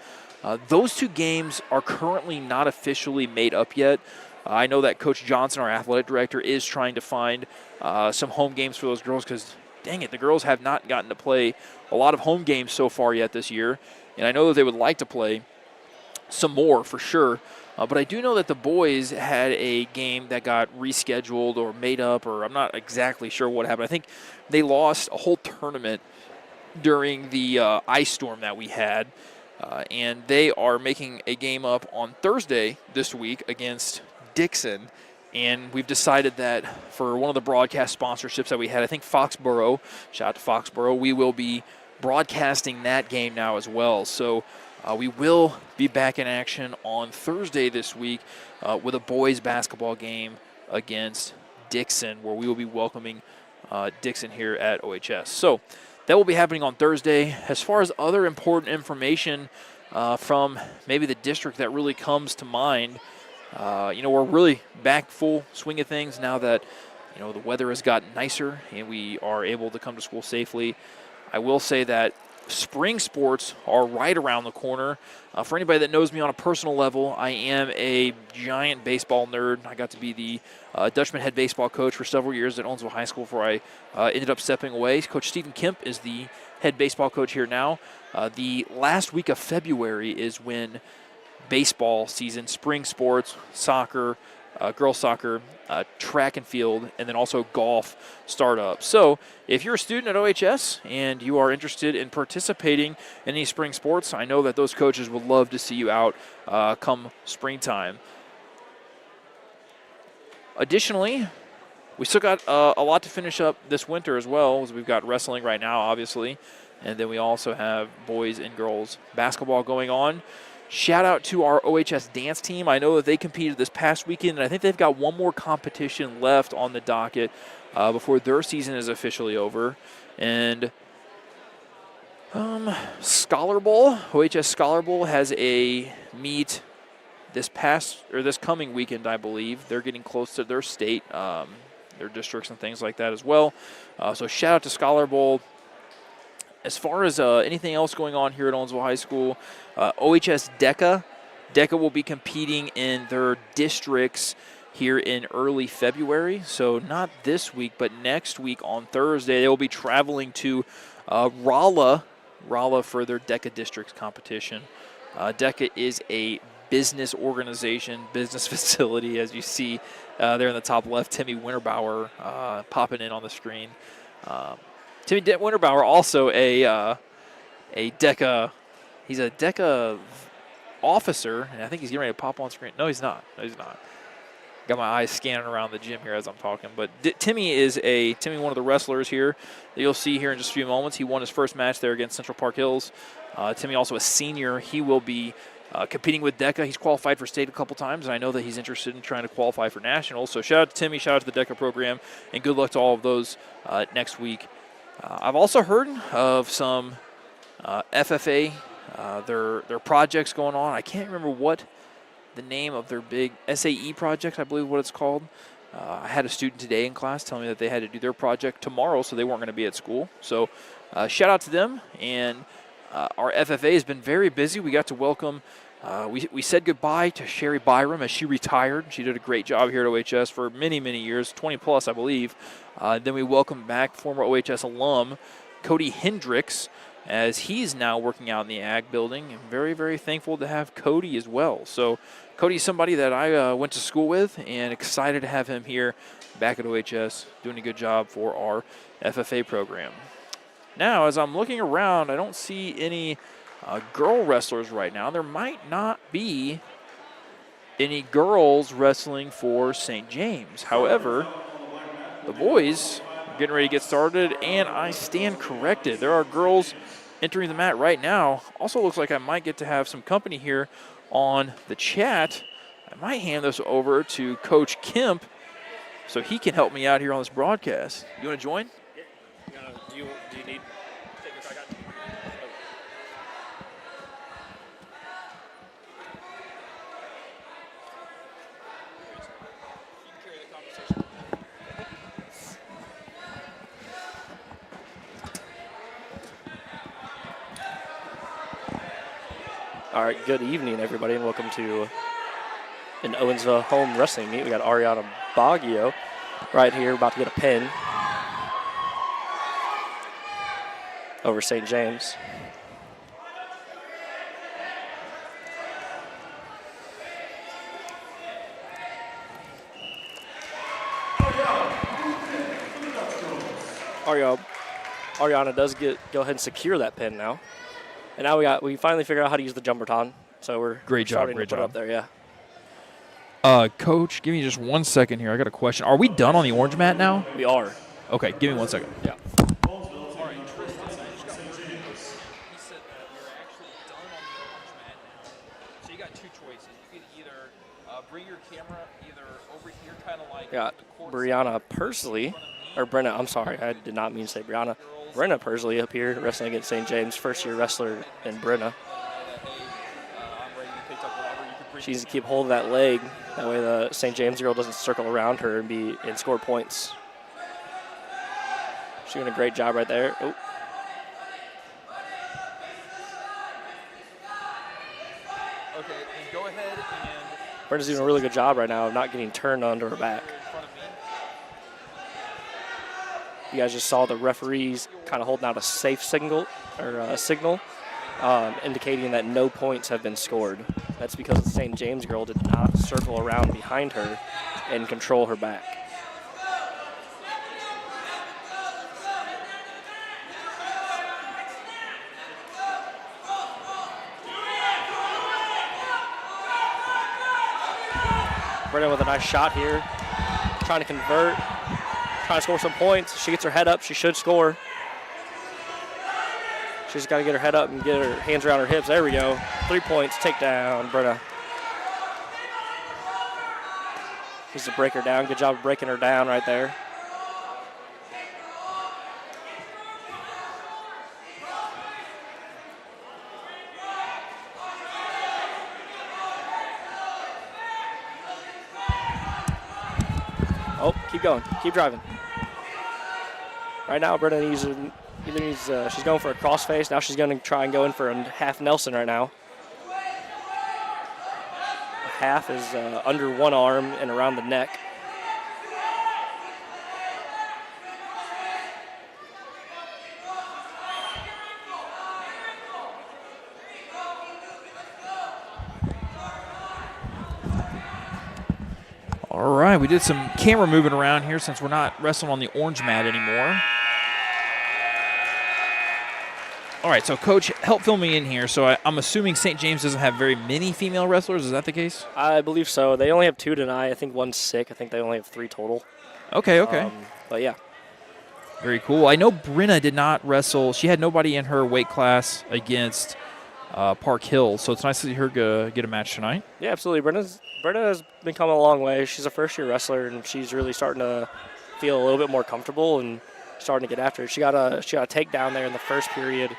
Those two games are currently not officially made up yet. I know that Coach Johnson, our athletic director, is trying to find some home games for those girls because dang it, the girls have not gotten to play a lot of home games so far yet this year. And I know that they would like to play some more for sure. But I do know that the boys had a game that got rescheduled or made up, or I'm not exactly sure what happened. I think they lost a whole tournament during the ice storm that we had. And they are making a game up on Thursday this week against Dixon. And we've decided that for one of the broadcast sponsorships that we had, I think Foxborough, shout out to Foxborough, we will be broadcasting that game now as well. So we will be back in action on Thursday this week with a boys basketball game against Dixon, where we will be welcoming Dixon here at OHS. So that will be happening on Thursday. As far as other important information from maybe the district that really comes to mind, we're really back full swing of things now that, the weather has gotten nicer and we are able to come to school safely. I will say that spring sports are right around the corner. For anybody that knows me on a personal level, I am a giant baseball nerd. I got to be the Dutchman head baseball coach for several years at Owensville High School before I ended up stepping away. Coach Stephen Kemp is the head baseball coach here now. The last week of February is when baseball season, spring sports, soccer, girls soccer, track and field, and then also golf start up. So if you're a student at OHS and you are interested in participating in any spring sports, I know that those coaches would love to see you out come springtime. Additionally, we still got a lot to finish up this winter as well, as we've got wrestling right now, obviously, and then we also have boys and girls basketball going on. Shout out to our OHS dance team. I know that they competed this past weekend, and I think they've got one more competition left on the docket before their season is officially over. And Scholar Bowl, OHS Scholar Bowl has a meet this coming weekend, I believe. They're getting close to their state, their districts and things like that as well. So shout out to Scholar Bowl. As far as anything else going on here at Owensville High School, OHS DECA will be competing in their districts here in early February. So not this week, but next week on Thursday, they will be traveling to Rolla for their DECA districts competition. DECA is a business organization, business facility, as you see there in the top left, Timmy Winterbauer popping in on the screen. Timmy Winterbauer, also a DECA. He's a DECA officer, and I think he's getting ready to pop on screen. No, he's not. Got my eyes scanning around the gym here as I'm talking. But Timmy, one of the wrestlers here that you'll see here in just a few moments. He won his first match there against Central Park Hills. Timmy, also a senior. He will be competing with DECA. He's qualified for state a couple times, and I know that he's interested in trying to qualify for nationals. So shout out to Timmy, shout out to the DECA program, and good luck to all of those next week. I've also heard of some FFA, their projects going on. I can't remember what the name of their big SAE project, I believe what it's called. I had a student today in class tell me that they had to do their project tomorrow, so they weren't going to be at school. So shout out to them. And our FFA has been very busy. We got to welcome, we said goodbye to Sherry Byram as she retired. She did a great job here at OHS for many, many years, 20 plus, I believe. Then we welcomed back former OHS alum Cody Hendricks, as he's now working out in the Ag building. I'm very, very thankful to have Cody as well. So Cody's somebody that I went to school with, and excited to have him here back at OHS doing a good job for our FFA program. Now, as I'm looking around, I don't see any girl wrestlers right now. There might not be any girls wrestling for St. James. However, the boys are getting ready to get started, and I stand corrected. There are girls entering the mat right now. Also looks like I might get to have some company here on the chat. I might hand this over to Coach Kemp so he can help me out here on this broadcast. You want to join? Yeah. Do you need? I got. All right, good evening, everybody, and welcome to an Owensville home wrestling meet. We got Ariana Baggio right here about to get a pin. over St. James. Ariana does go ahead and secure that pin now. And now we finally figured out how to use the Jumperton. So we're Great job, starting great to put it job. up there, yeah. Coach, give me just 1 second here. I got a question. Are we done on the orange mat now? We are. Okay, give me 1 second. Yeah. So you got two choices. You could either bring your camera either over here, kind of like Yeah, Brianna Persley, or Brenna, I'm sorry, I did not mean to say Brianna. Brenna Persley up here wrestling against St. James, first-year wrestler in Brenna. She needs to keep hold of that leg. That way the St. James girl doesn't circle around her and score points. She's doing a great job right there. Oh. Okay, and go ahead and... Brenda's doing a really good job right now of not getting turned onto her back. You guys just saw the referees kind of holding out a safe signal, indicating that no points have been scored. That's because the St. James girl did not circle around behind her and control her back. Brennan with a nice shot here, trying to convert, trying to score some points. She gets her head up, she should score. She's got to get her head up and get her hands around her hips. There we go. 3 points, takedown, Brenna. Needs to break her down. Good job of breaking her down right there. Oh, keep going. Keep driving. Right now, Brenna needs she's going for a crossface. Now she's going to try and go in for a half Nelson right now. A half is under one arm and around the neck. All right, we did some camera moving around here since we're not wrestling on the orange mat anymore. All right, so Coach, help fill me in here. So I'm assuming St. James doesn't have very many female wrestlers. Is that the case? I believe so. They only have 2 tonight. I think one's sick. I think they only have 3 total. Okay. But yeah. Very cool. I know Brenna did not wrestle. She had nobody in her weight class against Park Hill, so it's nice to see her get a match tonight. Yeah, absolutely. Brenna has been coming a long way. She's a first-year wrestler, and she's really starting to feel a little bit more comfortable and starting to get after it. She got a takedown there in the first period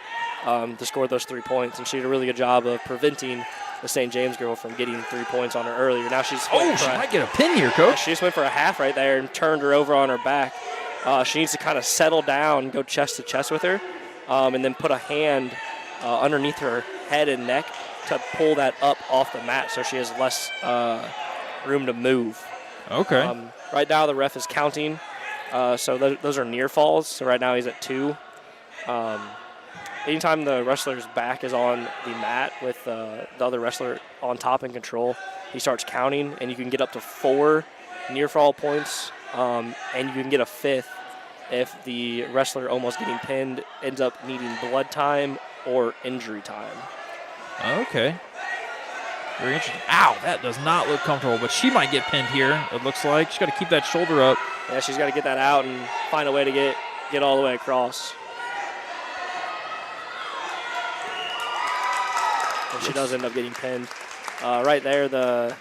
to score those 3 points, and she did a really good job of preventing the St. James girl from getting 3 points on her earlier. Now she might get a pin here, Coach. She just went for a half right there and turned her over on her back. She needs to kind of settle down, go chest to chest with her, and then put a hand underneath her head and neck to pull that up off the mat so she has less room to move. Okay. Right now the ref is counting, so those are near falls. So right now he's at 2. Anytime the wrestler's back is on the mat with the other wrestler on top in control, he starts counting, and you can get up to 4 near fall points, and you can get a 5th if the wrestler almost getting pinned ends up needing blood time or injury time. Okay. Very interesting. Ow, that does not look comfortable, but she might get pinned here, it looks like. She's got to keep that shoulder up. Yeah, she's got to get that out and find a way to get all the way across. And she does end up getting pinned. Right there, the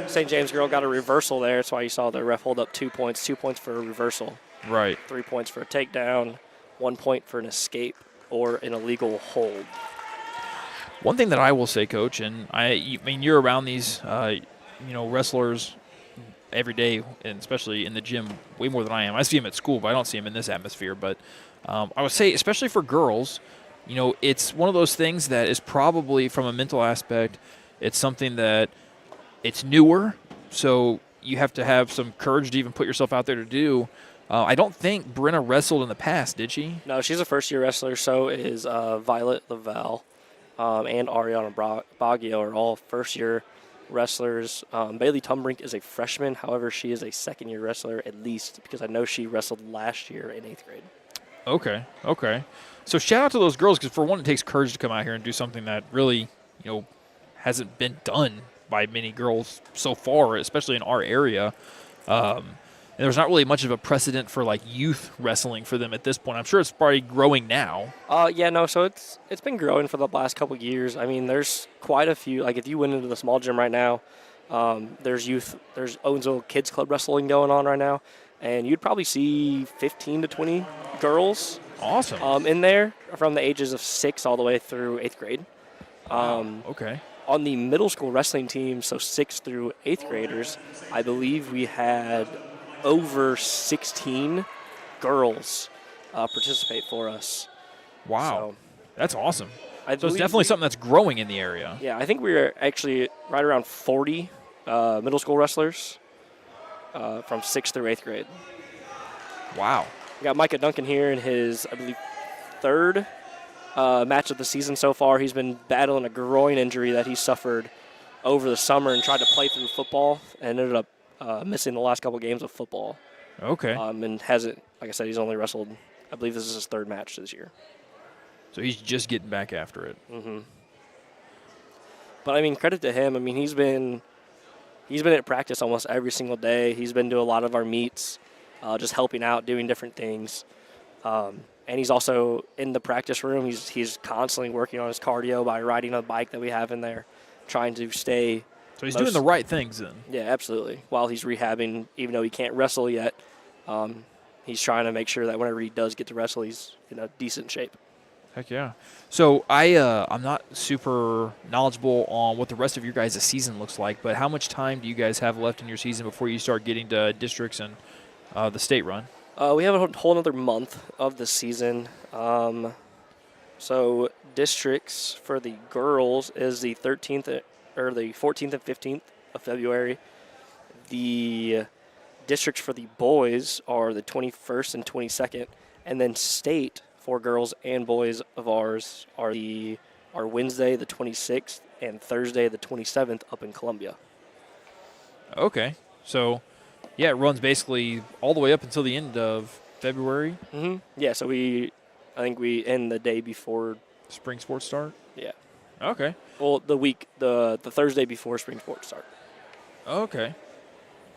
St. James girl got a reversal there. That's why you saw the ref hold up 2 points. 2 points for a reversal. Right. 3 points for a takedown. 1 point for an escape or an illegal hold. One thing that I will say, Coach, and I mean, you're around these, wrestlers every day, and especially in the gym, way more than I am. I see them at school, but I don't see them in this atmosphere. But I would say, especially for girls, it's one of those things that is probably, from a mental aspect, it's something that it's newer, so you have to have some courage to even put yourself out there to do. I don't think Brenna wrestled in the past, did she? No, she's a first-year wrestler. So is Violet Lavelle and Ariana Baggio are all first-year wrestlers. Bailey Tumbrink is a freshman. However, she is a second-year wrestler at least because I know she wrestled last year in 8th grade. Okay. So shout out to those girls because for one, it takes courage to come out here and do something that really, hasn't been done by many girls so far, especially in our area. And there's not really much of a precedent for like youth wrestling for them at this point. I'm sure it's probably growing now. So it's been growing for the last couple of years. I mean, there's quite a few. Like if you went into the small gym right now, there's Owensville Kids Club wrestling going on right now, and you'd probably see 15 to 20 girls. Awesome. In there from the ages of 6 all the way through 8th grade. Okay. On the middle school wrestling team, so 6th through 8th graders, I believe we had over 16 girls participate for us. Wow. So, that's awesome. So it's definitely something that's growing in the area. Yeah, I think we were actually right around 40 middle school wrestlers from 6th through 8th grade. Wow. We got Micah Duncan here in his, I believe, 3rd match of the season so far. He's been battling a groin injury that he suffered over the summer and tried to play through football and ended up missing the last couple games of football. Okay. And hasn't, like I said, he's only wrestled, I believe this is his 3rd match this year. So he's just getting back after it. Mm-hmm. But, I mean, credit to him. I mean, he's been at practice almost every single day. He's been to a lot of our meets, just helping out, doing different things. And he's also in the practice room. He's constantly working on his cardio by riding a bike that we have in there, trying to stay. So he's doing the right things then. Yeah, absolutely. While he's rehabbing, even though he can't wrestle yet, he's trying to make sure that whenever he does get to wrestle, he's in a decent shape. Heck yeah. So I'm not super knowledgeable on what the rest of your guys' season looks like, but how much time do you guys have left in your season before you start getting to districts and the state run? We have a whole another month of the season. So districts for the girls is the 13th or the 14th and 15th of February. The districts for the boys are the 21st and 22nd, and then state for girls and boys of ours are Wednesday the 26th and Thursday the 27th up in Columbia. Okay. So, yeah, it runs basically all the way up until the end of February. Mm-hmm. Yeah, so I think we end the day before spring sports start? Yeah. Okay. Well, the Thursday before spring sports start. Okay.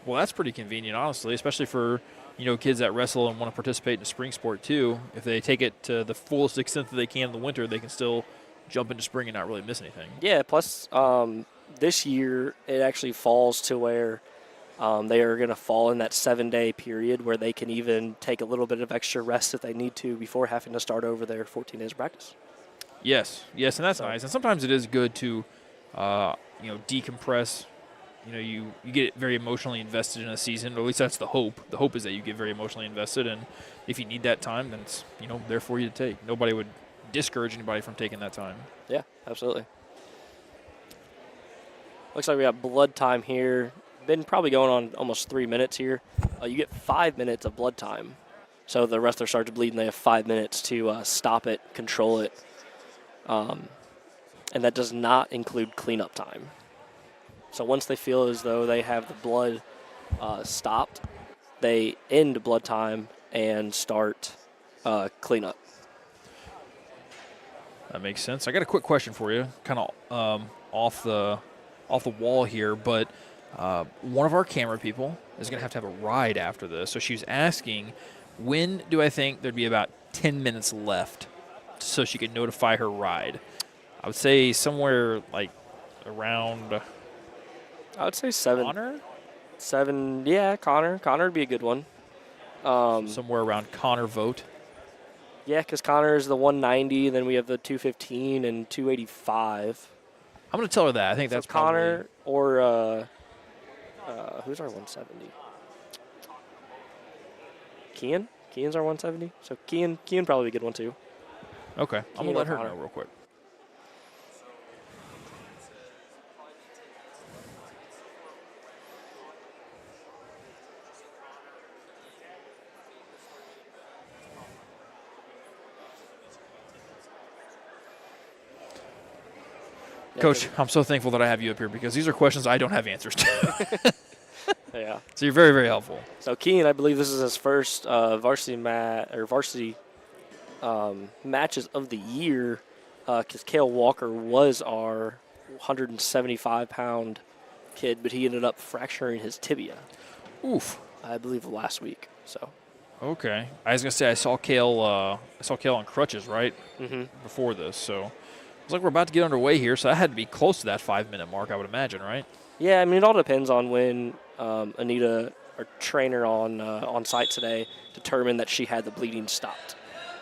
Well, that's pretty convenient, honestly, especially for kids that wrestle and want to participate in a spring sport too. If they take it to the fullest extent that they can in the winter, they can still jump into spring and not really miss anything. Yeah. Plus, this year it actually falls to where they are going to fall in that 7-day period where they can even take a little bit of extra rest if they need to before having to start over their 14 days of practice. Yes, and that's nice. And sometimes it is good to, decompress. You get very emotionally invested in a season, or at least that's the hope. The hope is that you get very emotionally invested, and if you need that time, then it's there for you to take. Nobody would discourage anybody from taking that time. Yeah, absolutely. Looks like we got blood time here. Been probably going on almost 3 minutes here. You get 5 minutes of blood time. So the wrestler starts to bleed, and they have 5 minutes to stop it, control it. And that does not include cleanup time. So once they feel as though they have the blood stopped, they end blood time and start cleanup. That makes sense. I got a quick question for you, kind of off the wall here, but one of our camera people is going to have a ride after this. So she was asking, when do I think there'd be about 10 minutes left so she could notify her ride? I would say somewhere like around... I would say 7. Connor? 7, yeah, Connor. Connor would be a good one. Somewhere around Connor vote. Yeah, because Connor is the 190, then we have the 215 and 285. I'm going to tell her that. I think that's Connor or who's our 170? Kean? Kean's our 170. So Kean probably be a good one too. Okay, I'm going to let her Connor know real quick. Yeah, Coach, I'm so thankful that I have you up here because these are questions I don't have answers to. Yeah. So you're very, very helpful. So Keen, I believe this is his first varsity matches of the year, because Kale Walker was our 175-pound kid, but he ended up fracturing his tibia, Oof. I believe, last week. So. Okay. I was gonna say I saw Kale on crutches right Mm-hmm. before this, so it's like we're about to get underway here. So that had to be close to that 5-minute mark, I would imagine, right? Yeah, I mean, it all depends on when Anita, our trainer on site today, determined that she had the bleeding stopped.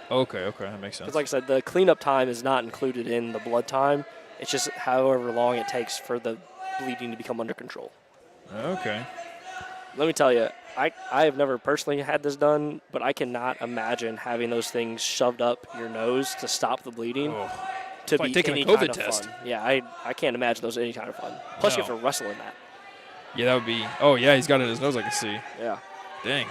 Okay, that makes sense. Because, like I said, the cleanup time is not included in the blood time. It's just however long it takes for the bleeding to become under control. Okay. Let me tell you, I have never personally had this done, but I cannot imagine having those things shoved up your nose to stop the bleeding. Oh. To It's like be taking a any COVID kind of test. fun. Yeah, I can't imagine those any kind of fun. Plus, you No. have to wrestle in that. Yeah, that would be. Oh yeah, he's got it in his nose. I can see. Yeah. Dang.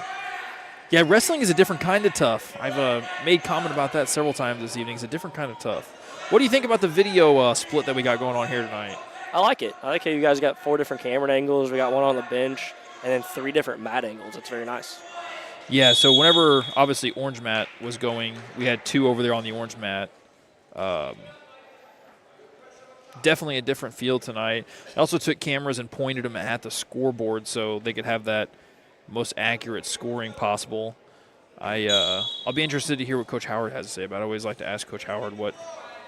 Yeah, wrestling is a different kind of tough. I've made comment about that several times this evening. It's a different kind of tough. What do you think about the video split that we got going on here tonight? I like it. I like how you guys got 4 different camera angles. We got one on the bench, and then 3 different mat angles. It's very nice. Yeah, so whenever, obviously, Orange Mat was going, we had 2 over there on the Orange Mat. Definitely a different feel tonight. I also took cameras and pointed them at the scoreboard so they could have that most accurate scoring possible. I'll be interested to hear what Coach Howard has to say about it. I always like to ask Coach Howard what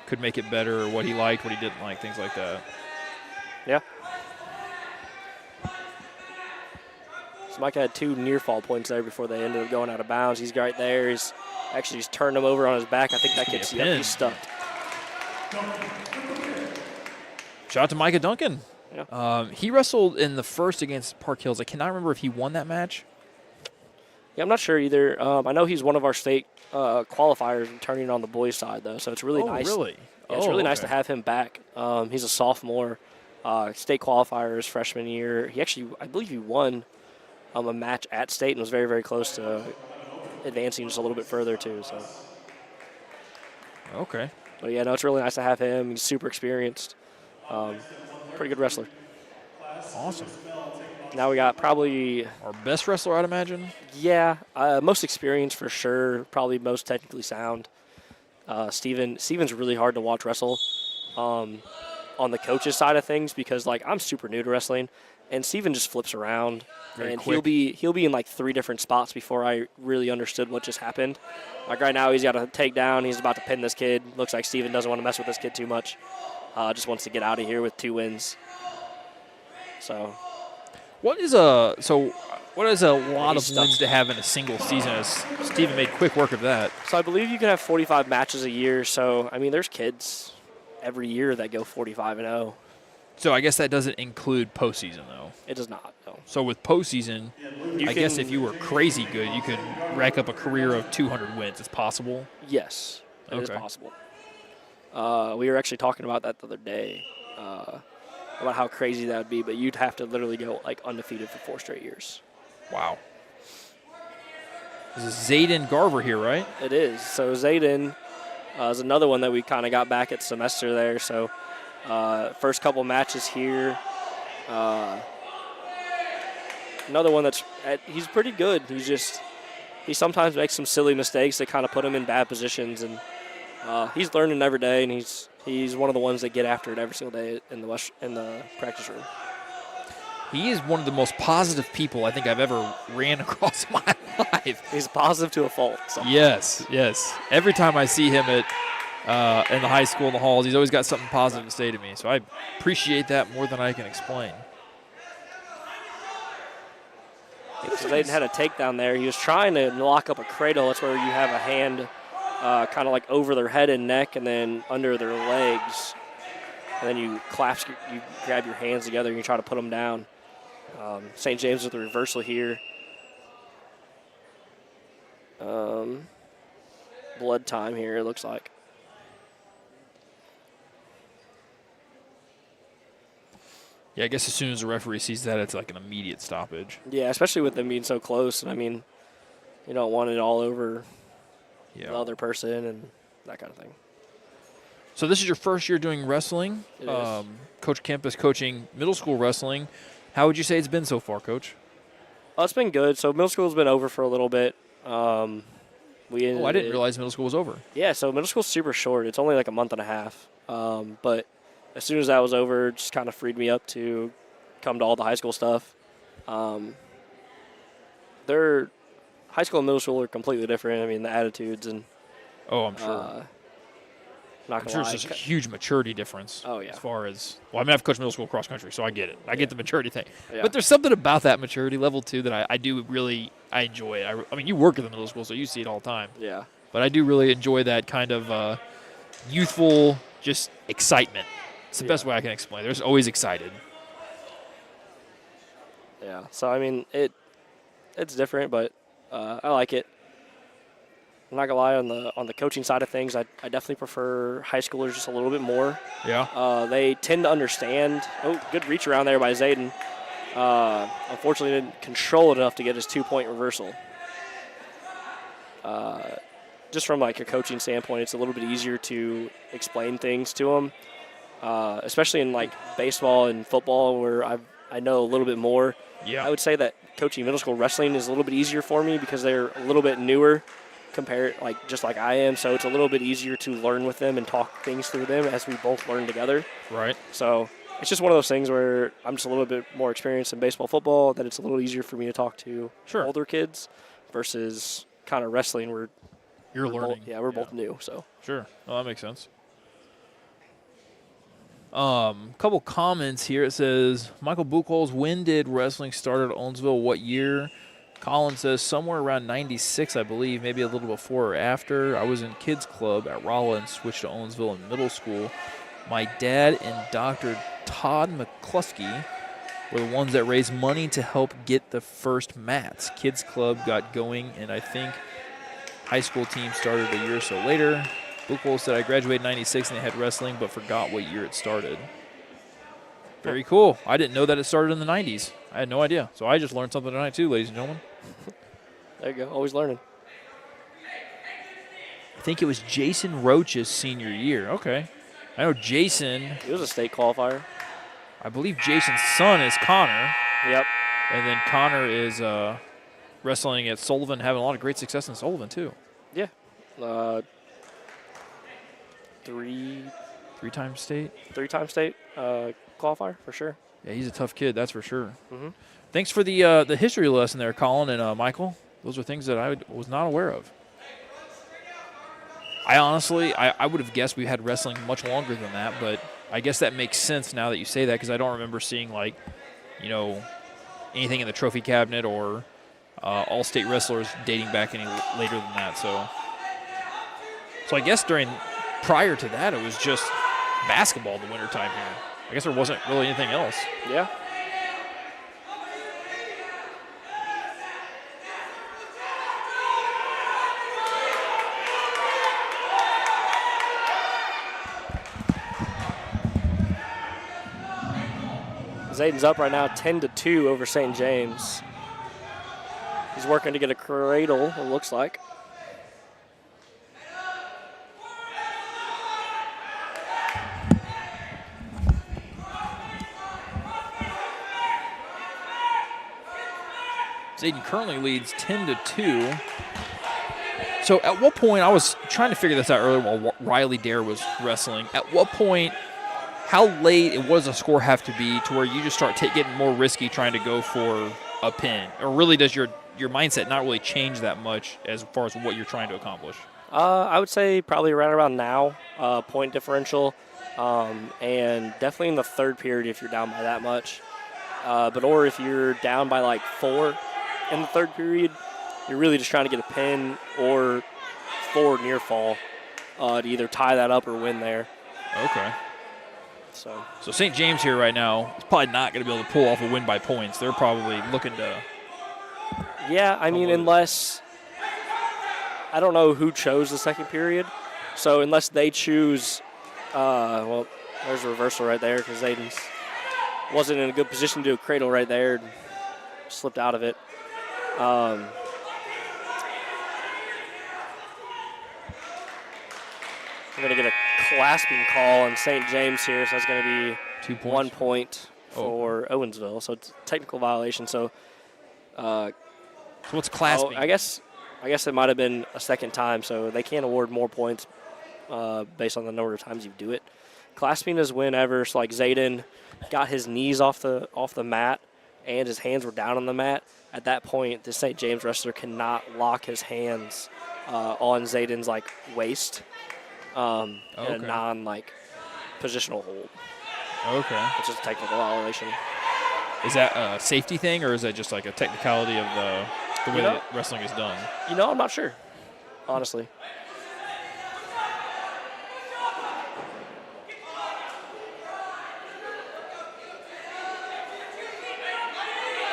could make it better, or what he liked, what he didn't like, things like that. Yeah. So Mike had 2 near fall points there before they ended up going out of bounds. He's right there. He's turned him over on his back. I think that kid's he's stuffed. Shout out to Micah Duncan. Yeah. He wrestled in the first against Park Hills. I cannot remember if he won that match. Yeah, I'm not sure either. I know he's one of our state qualifiers returning on the boys' side, though, so it's really nice. Really? Yeah, it's really nice to have him back. He's a sophomore, state qualifier his freshman year. He actually, I believe he won a match at state and was very, very close to advancing just a little bit further, too. So. Okay. But, yeah, no, it's really nice to have him. He's super experienced. Pretty good wrestler. Awesome. Now we got probably, Our best wrestler, I'd imagine. yeah, most experienced for sure, probably most technically sound. Steven's really hard to watch wrestle on the coach's side of things because, like, I'm super new to wrestling, and Steven just flips around. Very and quick. he'll be in like 3 different spots before I really understood what just happened. Like right now, he's got a takedown. He's about to pin this kid. Looks like Steven doesn't want to mess with this kid too much. Just wants to get out of here with 2 wins. So What is a lot of He's wins stuck. to have in a single season? As Steven made quick work of that. So I believe you can have 45 matches a year. So, I mean, there's kids every year that go 45-0. So I guess that doesn't include postseason, though. It does not, no. So with postseason, I guess if you were crazy good, you could rack up a career of 200 wins. It's possible. Yes, it is Okay. possible. We were actually talking about that the other day, about how crazy that would be, but you'd have to literally go, like, undefeated for 4 straight years. Wow. This is Zayden Garver here, right? It is. So Zayden is another one that we kind of got back at semester there. So first couple matches here. Another one he's pretty good. He sometimes makes some silly mistakes that kind of put him in bad positions, and he's learning every day, and he's one of the ones that get after it every single day in the practice room. He is one of the most positive people I think I've ever ran across in my life. He's positive to a fault. So. Yes. Every time I see him in the high school, in the halls, he's always got something positive to say to me. So I appreciate that more than I can explain. Zayden had a takedown there. He was trying to lock up a cradle. That's where you have a hand kind of like over their head and neck and then under their legs. And then you grab your hands together and you try to put them down. St. James with the reversal here. Blood time here, it looks like. Yeah, I guess as soon as the referee sees that, it's like an immediate stoppage. Yeah, especially with them being so close. I mean, you don't want it all over the other person and that kind of thing. So this is your first year doing wrestling. It is. Coach Kemp is coaching middle school wrestling. How would you say it's been so far, Coach? Oh, it's been good. So middle school's been over for a little bit. I didn't realize middle school was over. Yeah, so middle school's super short. It's only like a month and a half. But as soon as that was over, it just kind of freed me up to come to all the high school stuff. Their high school and middle school are completely different. I mean, the attitudes and Oh, I'm sure. not I'm gonna sure lie. it's just a huge maturity difference. Oh, yeah. As far as I've coached middle school cross country, so I get it. I get the maturity thing. Yeah. But there's something about that maturity level too that I do really enjoy. I mean, you work in the middle school, so you see it all the time. Yeah. But I do really enjoy that kind of youthful, just excitement. It's the best way I can explain. There's always excited. Yeah. So I mean, it's different, but I like it. I'm not gonna lie, on the coaching side of things, I definitely prefer high schoolers just a little bit more. Yeah. They tend to understand. Oh, good reach around there by Zayden. Unfortunately, didn't control it enough to get his 2-point reversal. Just from like a coaching standpoint, it's a little bit easier to explain things to them, especially in like baseball and football, where I know a little bit more. Yeah. I would say that coaching middle school wrestling is a little bit easier for me because they're a little bit newer, just like I am. So it's a little bit easier to learn with them and talk things through them as we both learn together. Right. So it's just one of those things where I'm just a little bit more experienced in baseball, football, that it's a little easier for me to talk to Sure. older kids versus kind of wrestling where You're we're learning. we're both new. So Sure. Well, that makes sense. Couple comments here. It says, Michael Buchholz, when did wrestling start at Owensville? What year? Colin says somewhere around 96, I believe, maybe a little before or after. I was in kids club at Rolla and switched to Owensville in middle school. My dad and Dr. Todd McCluskey were the ones that raised money to help get the first mats. Kids club got going, and I think high school team started a year or so later. Buchholz said, I graduated in 96 and they had wrestling, but forgot what year it started. Very cool. I didn't know that it started in the 90s. I had no idea. So I just learned something tonight too, ladies and gentlemen. there you go. Always learning. I think it was Jason Roach's senior year. Okay. I know Jason, He was a state qualifier. I believe Jason's son is Connor. Yep. And then Connor is wrestling at Sullivan, having a lot of great success in Sullivan too. Yeah. Three-time state. state qualifier for sure. Yeah, he's a tough kid, that's for sure. Mm-hmm. Thanks for the history lesson there, Colin and Michael. Those are things that I was not aware of. I honestly would have guessed we had wrestling much longer than that, but I guess that makes sense now that you say that because I don't remember seeing, like, anything in the trophy cabinet or all-state wrestlers dating back any later than that. So I guess prior to that, it was just basketball in the wintertime here. I guess there wasn't really anything else. Yeah. Zayden's up right now 10-2 over St. James. He's working to get a cradle, it looks like. Zayden currently leads 10-2. So at what point, I was trying to figure this out earlier while Riley Dare was wrestling. At what point, how late what does a score have to be to where you just start getting more risky trying to go for a pin? Or really does your mindset not really change that much as far as what you're trying to accomplish? I would say probably right around now, point differential, and definitely in the third period if you're down by that much. Or if you're down by like 4 in the third period, you're really just trying to get a pin or forward near fall to either tie that up or win there. Okay. So St. James here right now is probably not going to be able to pull off a win by points. They're probably looking to. Yeah, I mean, unless I don't know who chose the second period, so unless they choose, there's a reversal right there because Zayden wasn't in a good position to do a cradle right there, and slipped out of it. I'm going to get a clasping call on St. James here, so that's going to be 2 points. 1 point for Owensville. So it's a technical violation. So, So what's clasping? I guess it might have been a second time, so they can't award more points based on the number of times you do it. Clasping is whenever, so like Zayden got his knees off the mat and his hands were down on the mat. At that point, the St. James wrestler cannot lock his hands on Zayden's like waist in a non-positional hold. Okay. Which is a technical violation. Is that a safety thing, or is that just like a technicality of the way that wrestling is done? I'm not sure, honestly.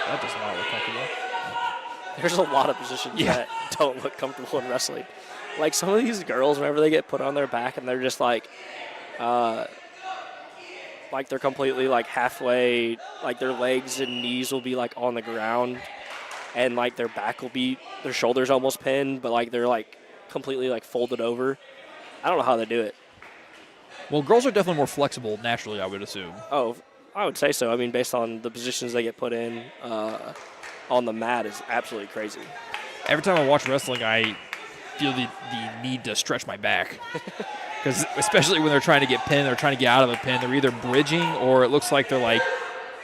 That does not look comfortable. There's a lot of positions that don't look comfortable in wrestling. Like some of these girls, whenever they get put on their back and they're just like they're completely like halfway, like their legs and knees will be like on the ground, and like their back will be, their shoulders almost pinned, but like they're like completely like folded over. I don't know how they do it. Well, girls are definitely more flexible naturally, I would assume. Oh, I would say so. I mean, based on the positions they get put in on the mat is absolutely crazy. Every time I watch wrestling, I feel the need to stretch my back. Because especially when they're trying to get pinned, they're trying to get out of a pin, they're either bridging or it looks like they're like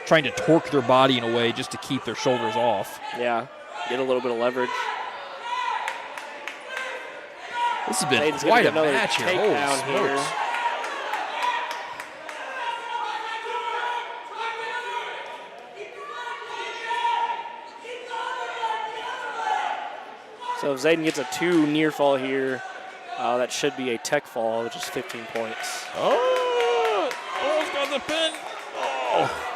trying to torque their body in a way just to keep their shoulders off. Yeah, get a little bit of leverage. This has been quite a match here. Holy smokes. So if Zayden gets a 2 near fall here, that should be a tech fall, which is 15 points. Oh, almost got the pin. Oh.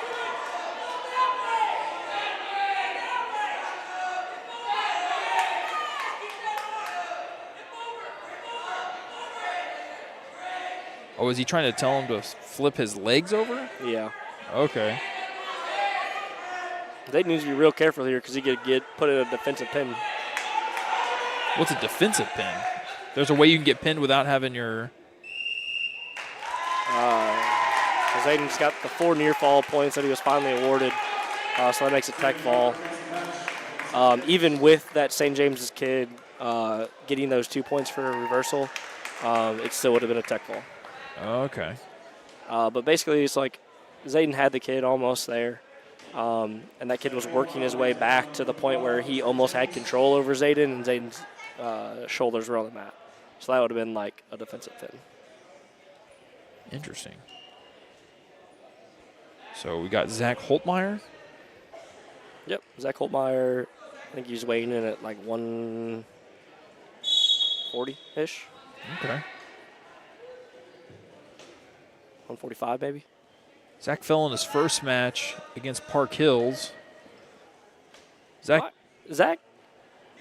Oh, is he trying to tell him to flip his legs over? Yeah. Okay. Zayden needs to be real careful here because he could get put in a defensive pin. What's a defensive pin? There's a way you can get pinned without having your... Zayden's got the 4 near fall points that he was finally awarded, so that makes a tech fall. Even with that St. James's kid getting those 2 points for a reversal, it still would have been a tech fall. Okay. But basically, it's like Zayden had the kid almost there, and that kid was working his way back to the point where he almost had control over Zayden, and Zayden's shoulders were on the mat. So that would have been like a defensive pin. Interesting. So we got Zach Holtmeyer. Yep, Zach Holtmeyer, I think he's weighing in at like 140-ish. Okay. 145 maybe. Zach fell in his first match against Park Hills. Zach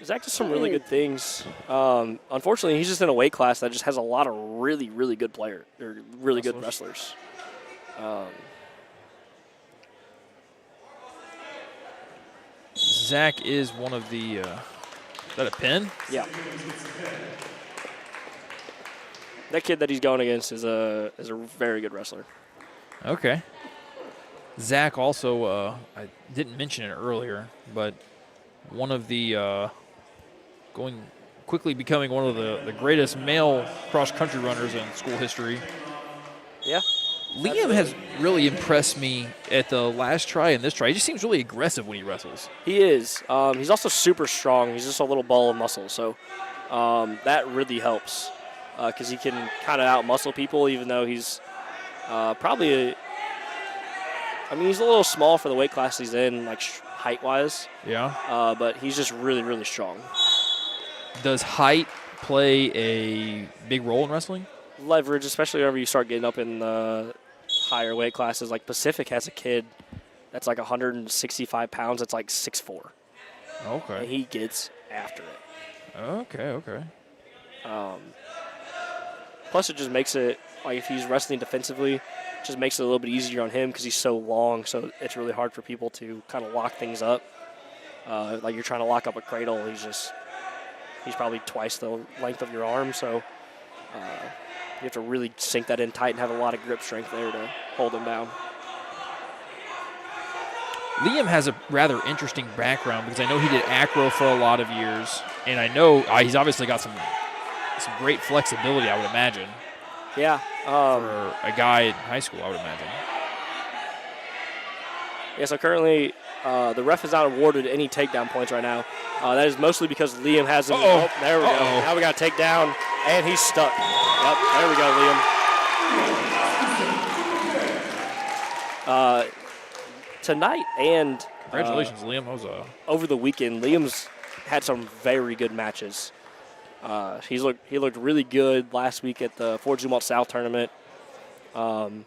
does some really good things. Unfortunately, he's just in a weight class that just has a lot of really, really good players, or really good wrestlers. Zach is one of the. Is that a pin? Yeah. That kid that he's going against is a very good wrestler. Okay. Zach also, I didn't mention it earlier, but one of the quickly becoming one of the greatest male cross-country runners in school history. Yeah. Liam has really impressed me at the last try and this try. He just seems really aggressive when he wrestles. He is. He's also super strong. He's just a little ball of muscle, so that really helps because he can kind of out-muscle people, even though he's probably he's a little small for the weight class he's in, like height-wise. Yeah. But he's just really, really strong. Does height play a big role in wrestling? Leverage, especially whenever you start getting up in the higher weight classes. Like Pacific has a kid that's like 165 pounds. That's like 6'4". Okay. And he gets after it. Okay. Plus, it just makes it, like if he's wrestling defensively, it just makes it a little bit easier on him because he's so long. So it's really hard for people to kind of lock things up. Like you're trying to lock up a cradle. He's probably twice the length of your arm. So You have to really sink that in tight and have a lot of grip strength there to hold him down. Liam has a rather interesting background because I know he did acro for a lot of years, and I know he's obviously got some great flexibility, I would imagine. Yeah. For a guy in high school, I would imagine. Yeah, so currently the ref has not awarded any takedown points right now. That is mostly because Liam has him. Oh, there we go. Now we got a takedown, and he's stuck. Yep, there we go, Liam. Tonight and congratulations, Liam. That was over the weekend, Liam's had some very good matches. He looked really good last week at the Fort Zumwalt South tournament. And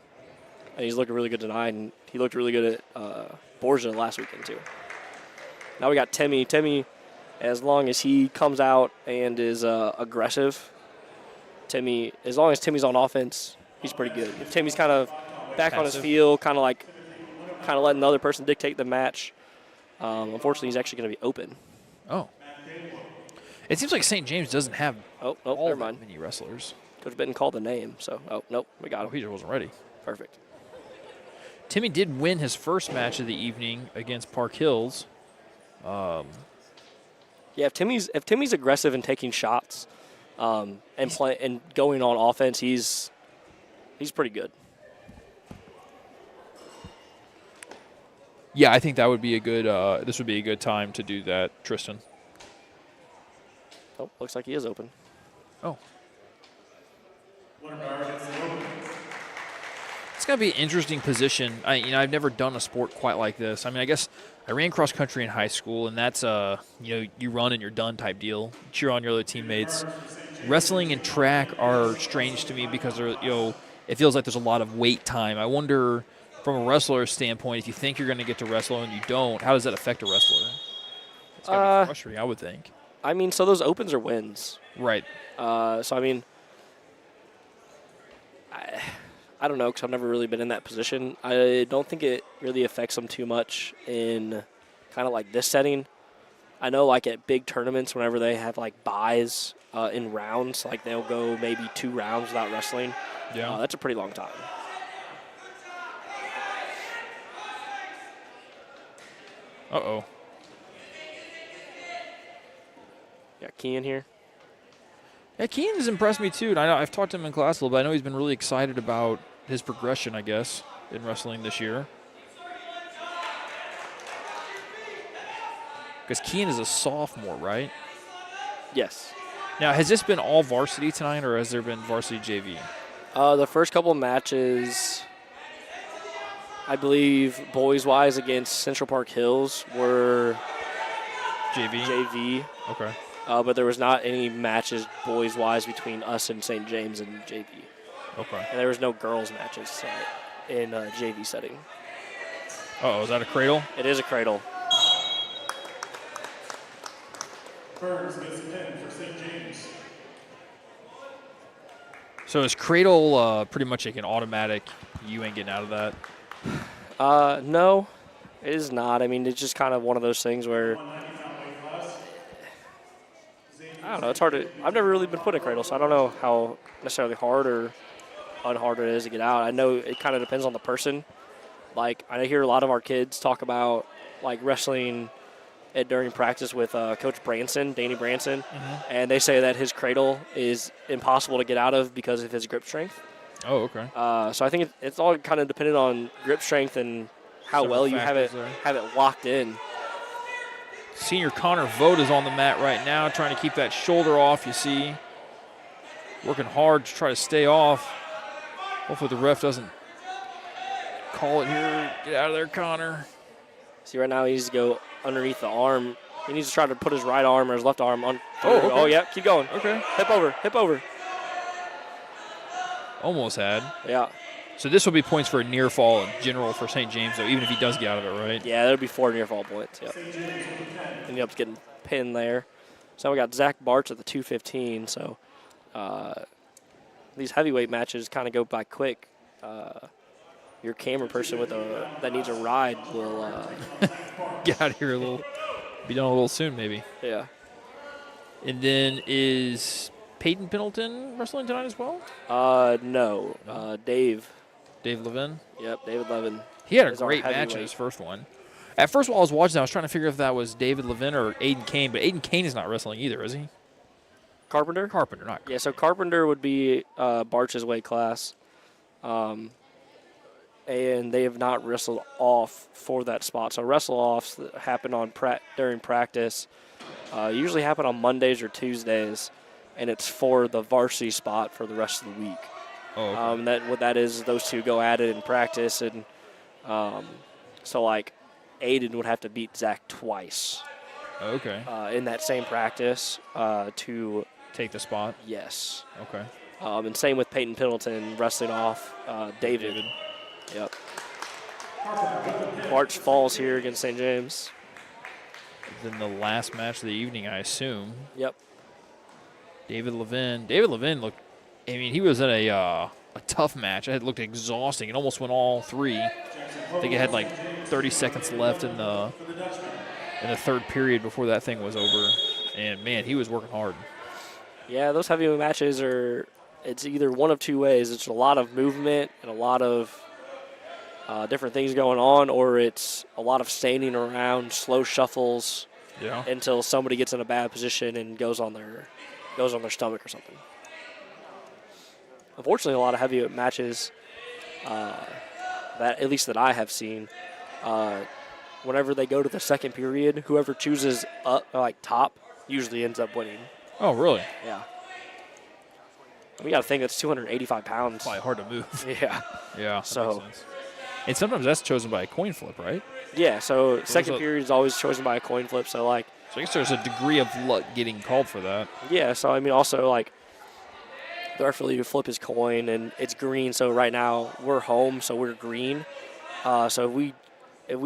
he's looking really good tonight, and he looked really good at Borgia last weekend too. Now we got Timmy. Timmy, as long as he comes out and is aggressive, as long as Timmy's on offense, he's pretty good. If Timmy's kind of back on his field, kind of letting the other person dictate the match, unfortunately he's actually going to be open. Oh. It seems like St. James doesn't have all never mind. Many wrestlers. Coach Benton called the name, so nope, we got him. He just wasn't ready. Perfect. Timmy did win his first match of the evening against Park Hills. Yeah, if Timmy's aggressive and taking shots, and going on offense, he's pretty good. Yeah, I think that would be a good. This would be a good time to do that, Tristan. Oh, looks like he is open. Oh. It's got to be an interesting position. I've never done a sport quite like this. I mean, I guess I ran cross country in high school, and that's you run and you're done type deal. You cheer on your other teammates. Wrestling and track are strange to me because it feels like there's a lot of wait time. I wonder, from a wrestler's standpoint, if you think you're going to get to wrestle and you don't, how does that affect a wrestler? It's got to be frustrating, I would think. I mean, so those opens are wins. Right. So, I mean, I don't know because I've never really been in that position. I don't think it really affects them too much in kind of like this setting. I know like at big tournaments, whenever they have like buys in rounds, like they'll go maybe 2 rounds without wrestling. Yeah. That's a pretty long time. Uh-oh. Got Kean here. Yeah, Kean has impressed me too. And I know I've talked to him in class a little bit. I know he's been really excited about his progression, I guess, in wrestling this year. Because Kean is a sophomore, right? Yes. Now, has this been all varsity tonight, or has there been varsity JV? The first couple matches, I believe, boys-wise against Central Park Hills were JV. Okay. But there was not any matches boys-wise between us and St. James and JV. Okay. And there was no girls matches in a JV setting. Uh-oh, is that a cradle? It is a cradle. Burns gets a pin for St. James. So is cradle pretty much like an automatic, you ain't getting out of that? No, it is not. I mean, it's just kind of one of those things where, I don't know, it's hard to, I've never really been put in a cradle, so I don't know how necessarily hard or unhard it is to get out. I know it kind of depends on the person. Like, I hear a lot of our kids talk about, like, wrestling during practice with Coach Branson, Danny Branson, and they say that his cradle is impossible to get out of because of his grip strength. Oh, okay. So I think it's all kind of dependent on grip strength and how well you have it locked in. Senior Connor Vogt is on the mat right now, trying to keep that shoulder off, you see. Working hard to try to stay off. Hopefully the ref doesn't call it here. Get out of there, Connor. See, right now he needs to go underneath the arm. He needs to try to put his right arm or his left arm on. Okay. Oh, yeah, keep going. Okay. Hip over. Almost had. Yeah. So this will be points for a near fall in general for St. James, though, even if he does get out of it, right? Yeah, that'll be 4 near fall points. Yep. Ended up getting pinned there. So we got Zach Bartz at the 215. So these heavyweight matches kind of go by quick. Your camera person that needs a ride will get out of here be done a little soon, maybe. Yeah. And then is Peyton Pendleton wrestling tonight as well? No. Dave. Dave Levin? Yep, David Levin. He had a is our great match in heavyweight. his first one. At first, while I was watching, I was trying to figure if that was David Levin or Aiden Kane, but Aiden Kane is not wrestling either, is he? Carpenter? Carpenter, not Yeah, so Carpenter would be Barch's weight class. And they have not wrestled off for that spot. So wrestle-offs that happen on during practice usually happen on Mondays or Tuesdays, and it's for the varsity spot for the rest of the week. Oh, okay. What that is those two go at it in practice, and so like Aiden would have to beat Zach twice Okay. in that same practice to Take the spot. yes. Okay. And same with Peyton Pendleton wrestling off David. Yep. March falls here against St. James. Then the last match of the evening, I assume. Yep. David Levin. David Levin looked. I mean, he was in a tough match. It looked exhausting. It almost went all three. I think it had like 30 seconds left in the third period before that thing was over. And man, he was working hard. Yeah, those heavyweight matches are. It's either one of two ways. It's a lot of movement and a lot of different things going on, or it's a lot of standing around, slow shuffles Yeah. until somebody gets in a bad position and goes on their stomach or something. Unfortunately, a lot of heavyweight matches that at least that I have seen, whenever they go to the second period, whoever chooses up like top usually ends up winning. Oh, really? Yeah. We got to think that's 285 pounds. Probably hard to move. Yeah. Yeah. that So- makes sense. And sometimes that's chosen by a coin flip, right? Yeah, so second a- period is always chosen by a coin flip. So, like, So I guess there's a degree of luck getting called for that. yeah, so I mean, also, like, the referee would flip his coin and it's green. So, right now, we're home, so we're green. So, if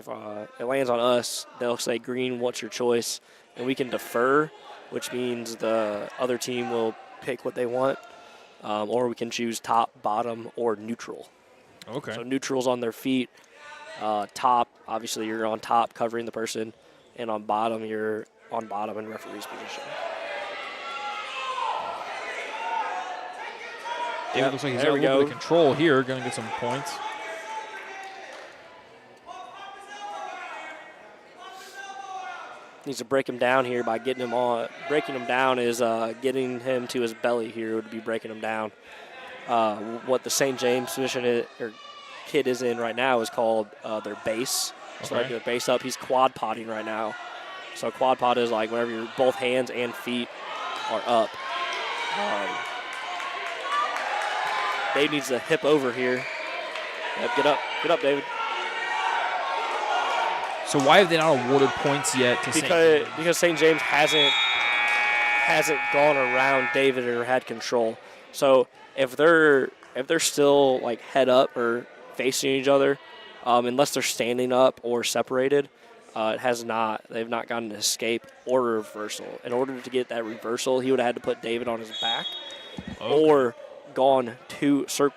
it lands on us, they'll say green, what's your choice? And we can defer, which means the other team will pick what they want, or we can choose top, bottom, or neutral. Okay. So neutral's on their feet. Top, obviously, you're on top covering the person, and on bottom, you're on bottom in referee's position. David Yep, looks like he's there got a we little bit of go. control here. Going to get some points. Needs to break him down here by getting him on. Breaking him down is getting him to his belly here would be breaking him down. What the St. James position or kid is in right now is called their base. So like Okay. their base up. He's quad potting right now. So quad pot is like whenever your both hands and feet are up. Dave needs to hip over here. Yep, get up, David. So why have they not awarded points yet to St. James? Because St. James hasn't gone around David or had control. So if they're still like head up or facing each other, unless they're standing up or separated, they've not gotten an escape or a reversal. In order to get that reversal, he would have had to put David on his back or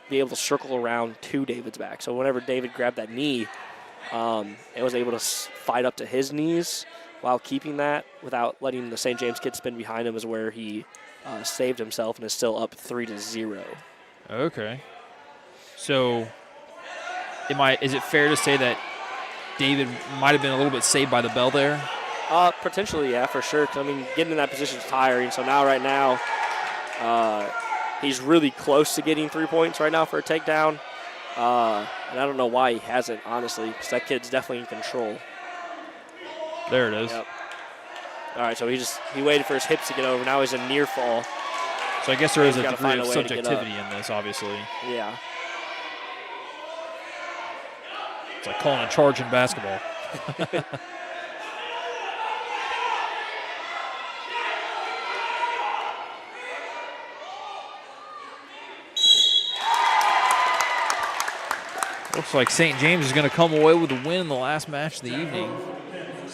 be able to circle around to David's back. So whenever David grabbed that knee, it was able to fight up to his knees while keeping that without letting the St. James kid spin behind him is where he saved himself and is still up 3-0. Okay. So is it fair to say that David might have been a little bit saved by the bell there? Potentially, yeah, for sure. 'Cause, I mean, getting in that position is tiring. So right now, he's really close to getting 3 points right now for a takedown. And I don't know why he hasn't, honestly, because that kid's definitely in control. There it is. Yep. All right, so he waited for his hips to get over. Now he's a near fall. So I guess there is a He's gotta degree find of a way to get up. subjectivity in this, obviously. Yeah. It's like calling a charge in basketball. Looks like St. James is going to come away with the win in the last match of the evening.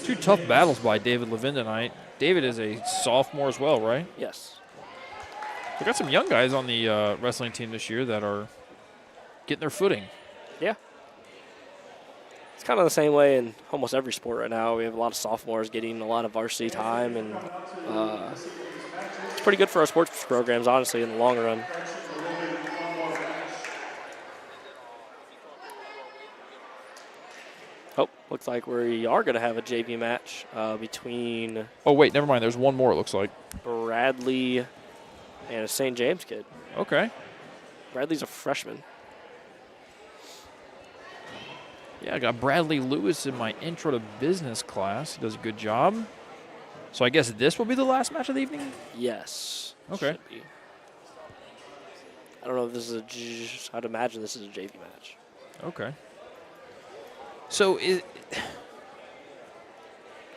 Two tough battles by David Levin tonight. David is a sophomore as well, right? Yes. We got some young guys on the wrestling team this year that are getting their footing. Yeah. It's kind of the same way in almost every sport right now. We have a lot of sophomores getting a lot of varsity time, and it's pretty good for our sports programs, honestly, in the long run. Oh, looks like we are going to have a JV match between Oh, wait, never mind. There's one more, it looks like. Bradley and a St. James kid. Okay. Bradley's a freshman. Yeah, I got Bradley Lewis in my intro to business class. He does a good job. So I guess this will be the last match of the evening? Yes. Okay. Should be. I don't know if this is I'd imagine this is a JV match. Okay. So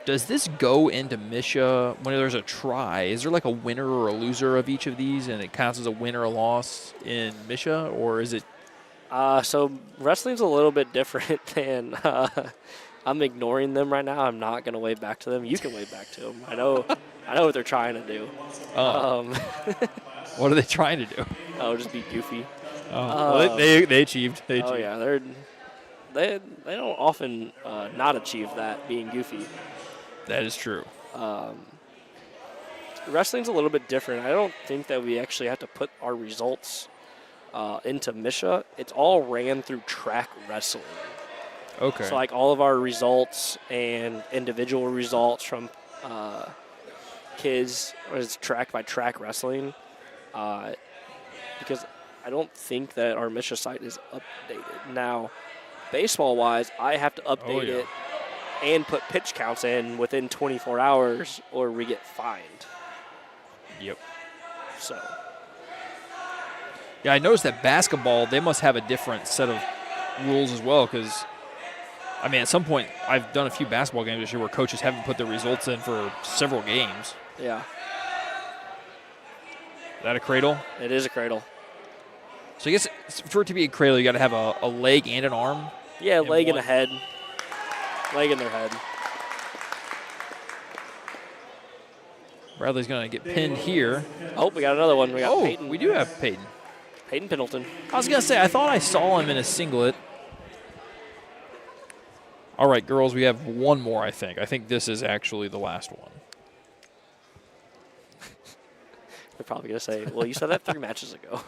does this go into Misha when there's a try? Is there like a winner or a loser of each of these, and it counts as a win or a loss in Misha, or is it? So wrestling's a little bit different than. I'm ignoring them right now. I'm not going to wave back to them. You can wave back to them. I know what they're trying to do. What are they trying to do? Oh, just be goofy. Well, they achieved. They achieved. Oh yeah, they don't often not achieve that, being goofy. That is true. Wrestling's a little bit different. I don't think that we actually have to put our results into Misha. It's all ran through track wrestling. Okay. So like all of our results and individual results from kids is tracked by track wrestling, because I don't think that our Misha site is updated now. Baseball-wise, I have to update it and put pitch counts in within 24 hours, or we get fined. Yep. So. Yeah, I noticed that basketball, they must have a different set of rules as well, because, I mean, at some point, I've done a few basketball games this year where coaches haven't put their results in for several games. Yeah. Is that a cradle? It is a cradle. So I guess for it to be a cradle, you got to have a leg and an arm? Yeah, leg and a head. Leg in their head. Bradley's going to get pinned here. Oh, we got another one. We got Peyton. We do have Peyton. Peyton Pendleton. I was going to say, I thought I saw him in a singlet. All right, girls, we have one more, I think. I think this is actually the last one. They're probably going to say, well, you said that 3 matches ago.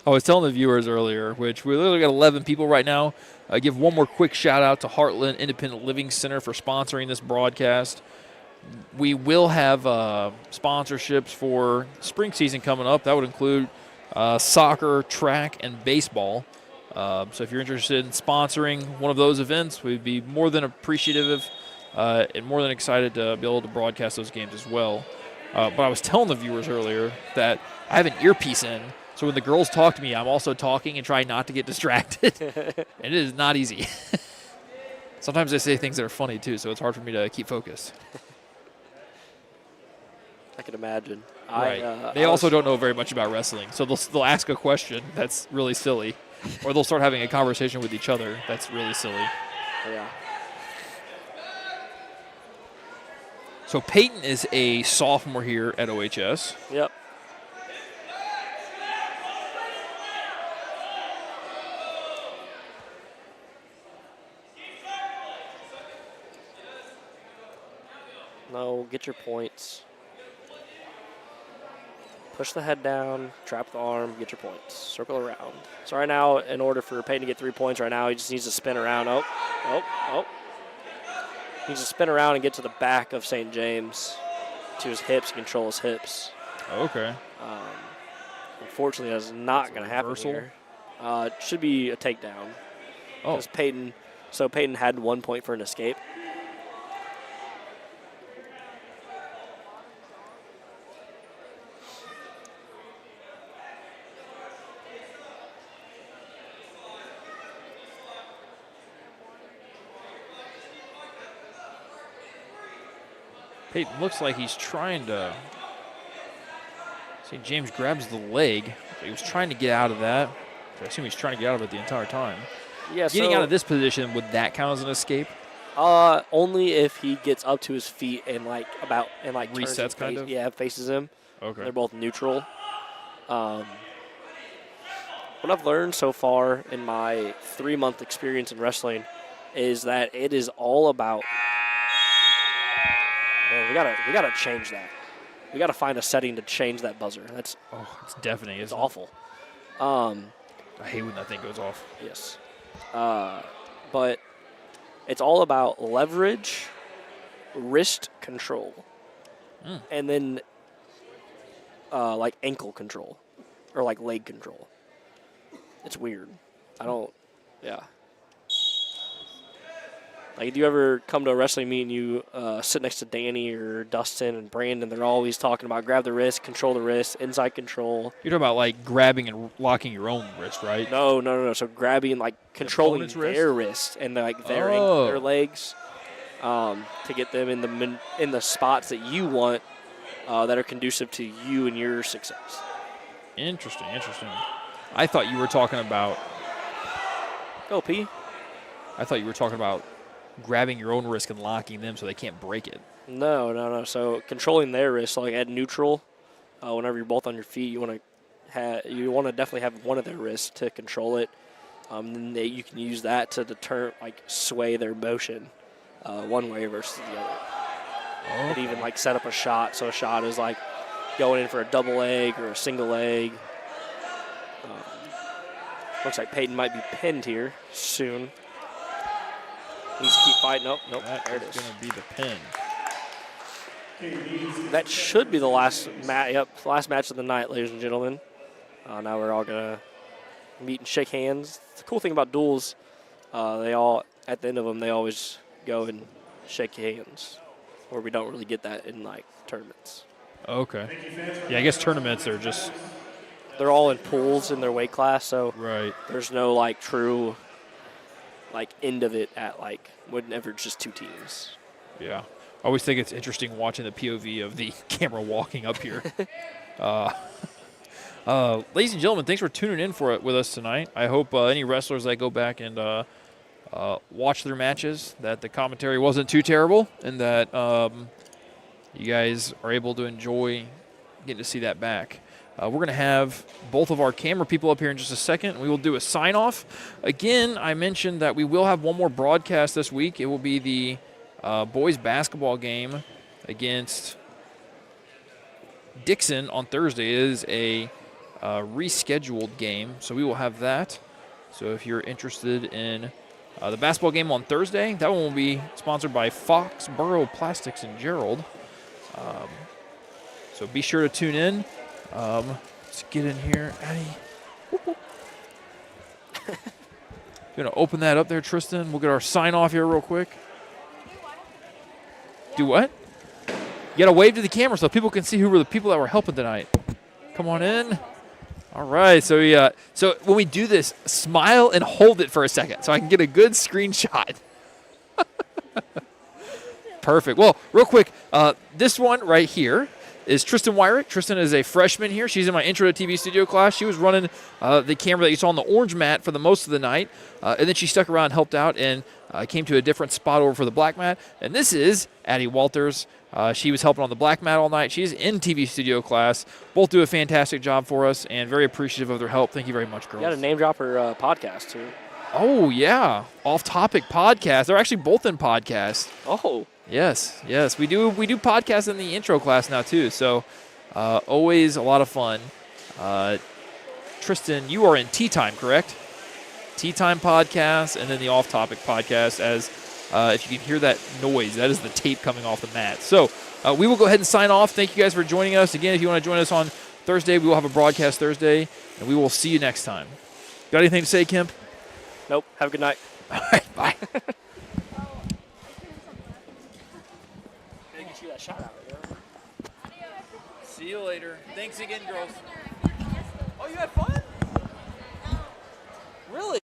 I was telling the viewers earlier, which we literally got 11 people right now. Give one more quick shout out to Heartland Independent Living Center for sponsoring this broadcast. We will have sponsorships for spring season coming up. That would include soccer, track, and baseball. So if you're interested in sponsoring one of those events, we'd be more than appreciative and more than excited to be able to broadcast those games as well. But I was telling the viewers earlier that I have an earpiece in, so when the girls talk to me, I'm also talking and trying not to get distracted. And it is not easy. Sometimes they say things that are funny, too, so it's hard for me to keep focused. I can imagine. Right. They also don't know very much about wrestling, so they'll ask a question that's really silly, or they'll start having a conversation with each other that's really silly. Yeah. So Peyton is a sophomore here at OHS. Yep. No, get your points. Push the head down, trap the arm, get your points. Circle around. So right now, in order for Peyton to get 3 points right now, he just needs to spin around. Oh. He needs to spin around and get to the back of St. James, to his hips, control his hips. Okay. Unfortunately, that's not going to happen here. It should be a takedown. Oh. Peyton had 1 point for an escape. Peyton looks like he's trying to. See, James grabs the leg. He was trying to get out of that. I assume he's trying to get out of it the entire time. Yeah. Getting out of this position, would that count as an escape? Only if he gets up to his feet and resets kind of. Yeah, faces him. Okay. They're both neutral. What I've learned so far in my 3-month experience in wrestling is that it is all about Man, we gotta change that. We gotta find a setting to change that buzzer. That's It's deafening. it's Isn't it? awful. I hate when that thing goes off. Yes. But it's all about leverage, wrist control, and then like ankle control or like leg control. It's weird. Yeah. Like, do you ever come to a wrestling meet and you sit next to Danny or Dustin and Brandon? They're always talking about grab the wrist, control the wrist, inside control. You're talking about like grabbing and locking your own wrist, right? No. So grabbing, like controlling opponent's their wrist and like their their legs to get them in the spots that you want that are conducive to you and your success. Interesting. I thought you were talking about. Go P. I thought you were talking about grabbing your own wrist and locking them so they can't break it. No. So controlling their wrist, like at neutral, whenever you're both on your feet, you want to definitely have one of their wrists to control it. Then you can use that to sway their motion one way versus the other. And even like set up a shot. So a shot is like going in for a double leg or a single leg. Looks like Peyton might be pinned here soon. Needs to keep fighting. Nope. There it is. Going to be the pin. That should be the last match. Yep, last match of the night, ladies and gentlemen. Now we're all gonna meet and shake hands. The cool thing about duels, they all at the end of them they always go and shake hands, where we don't really get that in like tournaments. Okay. Yeah, I guess tournaments are just. They're all in pools in their weight class, so Right. there's no like true like end of it at like whenever it's just two teams. Yeah. I always think it's interesting watching the POV of the camera walking up here. Ladies and gentlemen, thanks for tuning in with us tonight. I hope any wrestlers that go back and watch their matches, that the commentary wasn't too terrible, and that you guys are able to enjoy getting to see that back. We're going to have both of our camera people up here in just a second. We will do a sign-off. Again, I mentioned that we will have one more broadcast this week. It will be the boys basketball game against Dixon on Thursday. It is a rescheduled game, so we will have that. So if you're interested in the basketball game on Thursday, that one will be sponsored by Foxborough Plastics in Gerald. So be sure to tune in. Let's get in here, Addie. Gonna open that up there, Tristan. We'll get our sign off here real quick. Do what? You gotta wave to the camera so people can see who were the people that were helping tonight. Come on in. All right, so so when we do this, smile and hold it for a second so I can get a good screenshot. Perfect. Well, real quick, this one right here is Tristan Wyrick. Tristan is a freshman here. She's in my Intro to TV Studio class. She was running the camera that you saw on the orange mat for the most of the night, and then she stuck around and helped out and came to a different spot over for the black mat. And this is Addie Walters. She was helping on the black mat all night. She's in TV Studio class. Both do a fantastic job for us and very appreciative of their help. Thank you very much, girls. You got to name drop her podcast, too. Oh, yeah. Off Topic Podcast. They're actually both in podcast. Oh. Yes. We do podcasts in the intro class now too, so always a lot of fun. Tristan, you are in Tea Time, correct? Tea Time podcast, and then the Off Topic podcast. As if you can hear that noise, that is the tape coming off the mat. So we will go ahead and sign off. Thank you guys for joining us. Again, if you want to join us on Thursday, we will have a broadcast Thursday, and we will see you next time. Got anything to say, Kemp? Nope. Have a good night. All right, bye. Shout out, See you later. Thanks again, girls. Oh, you had fun? Really?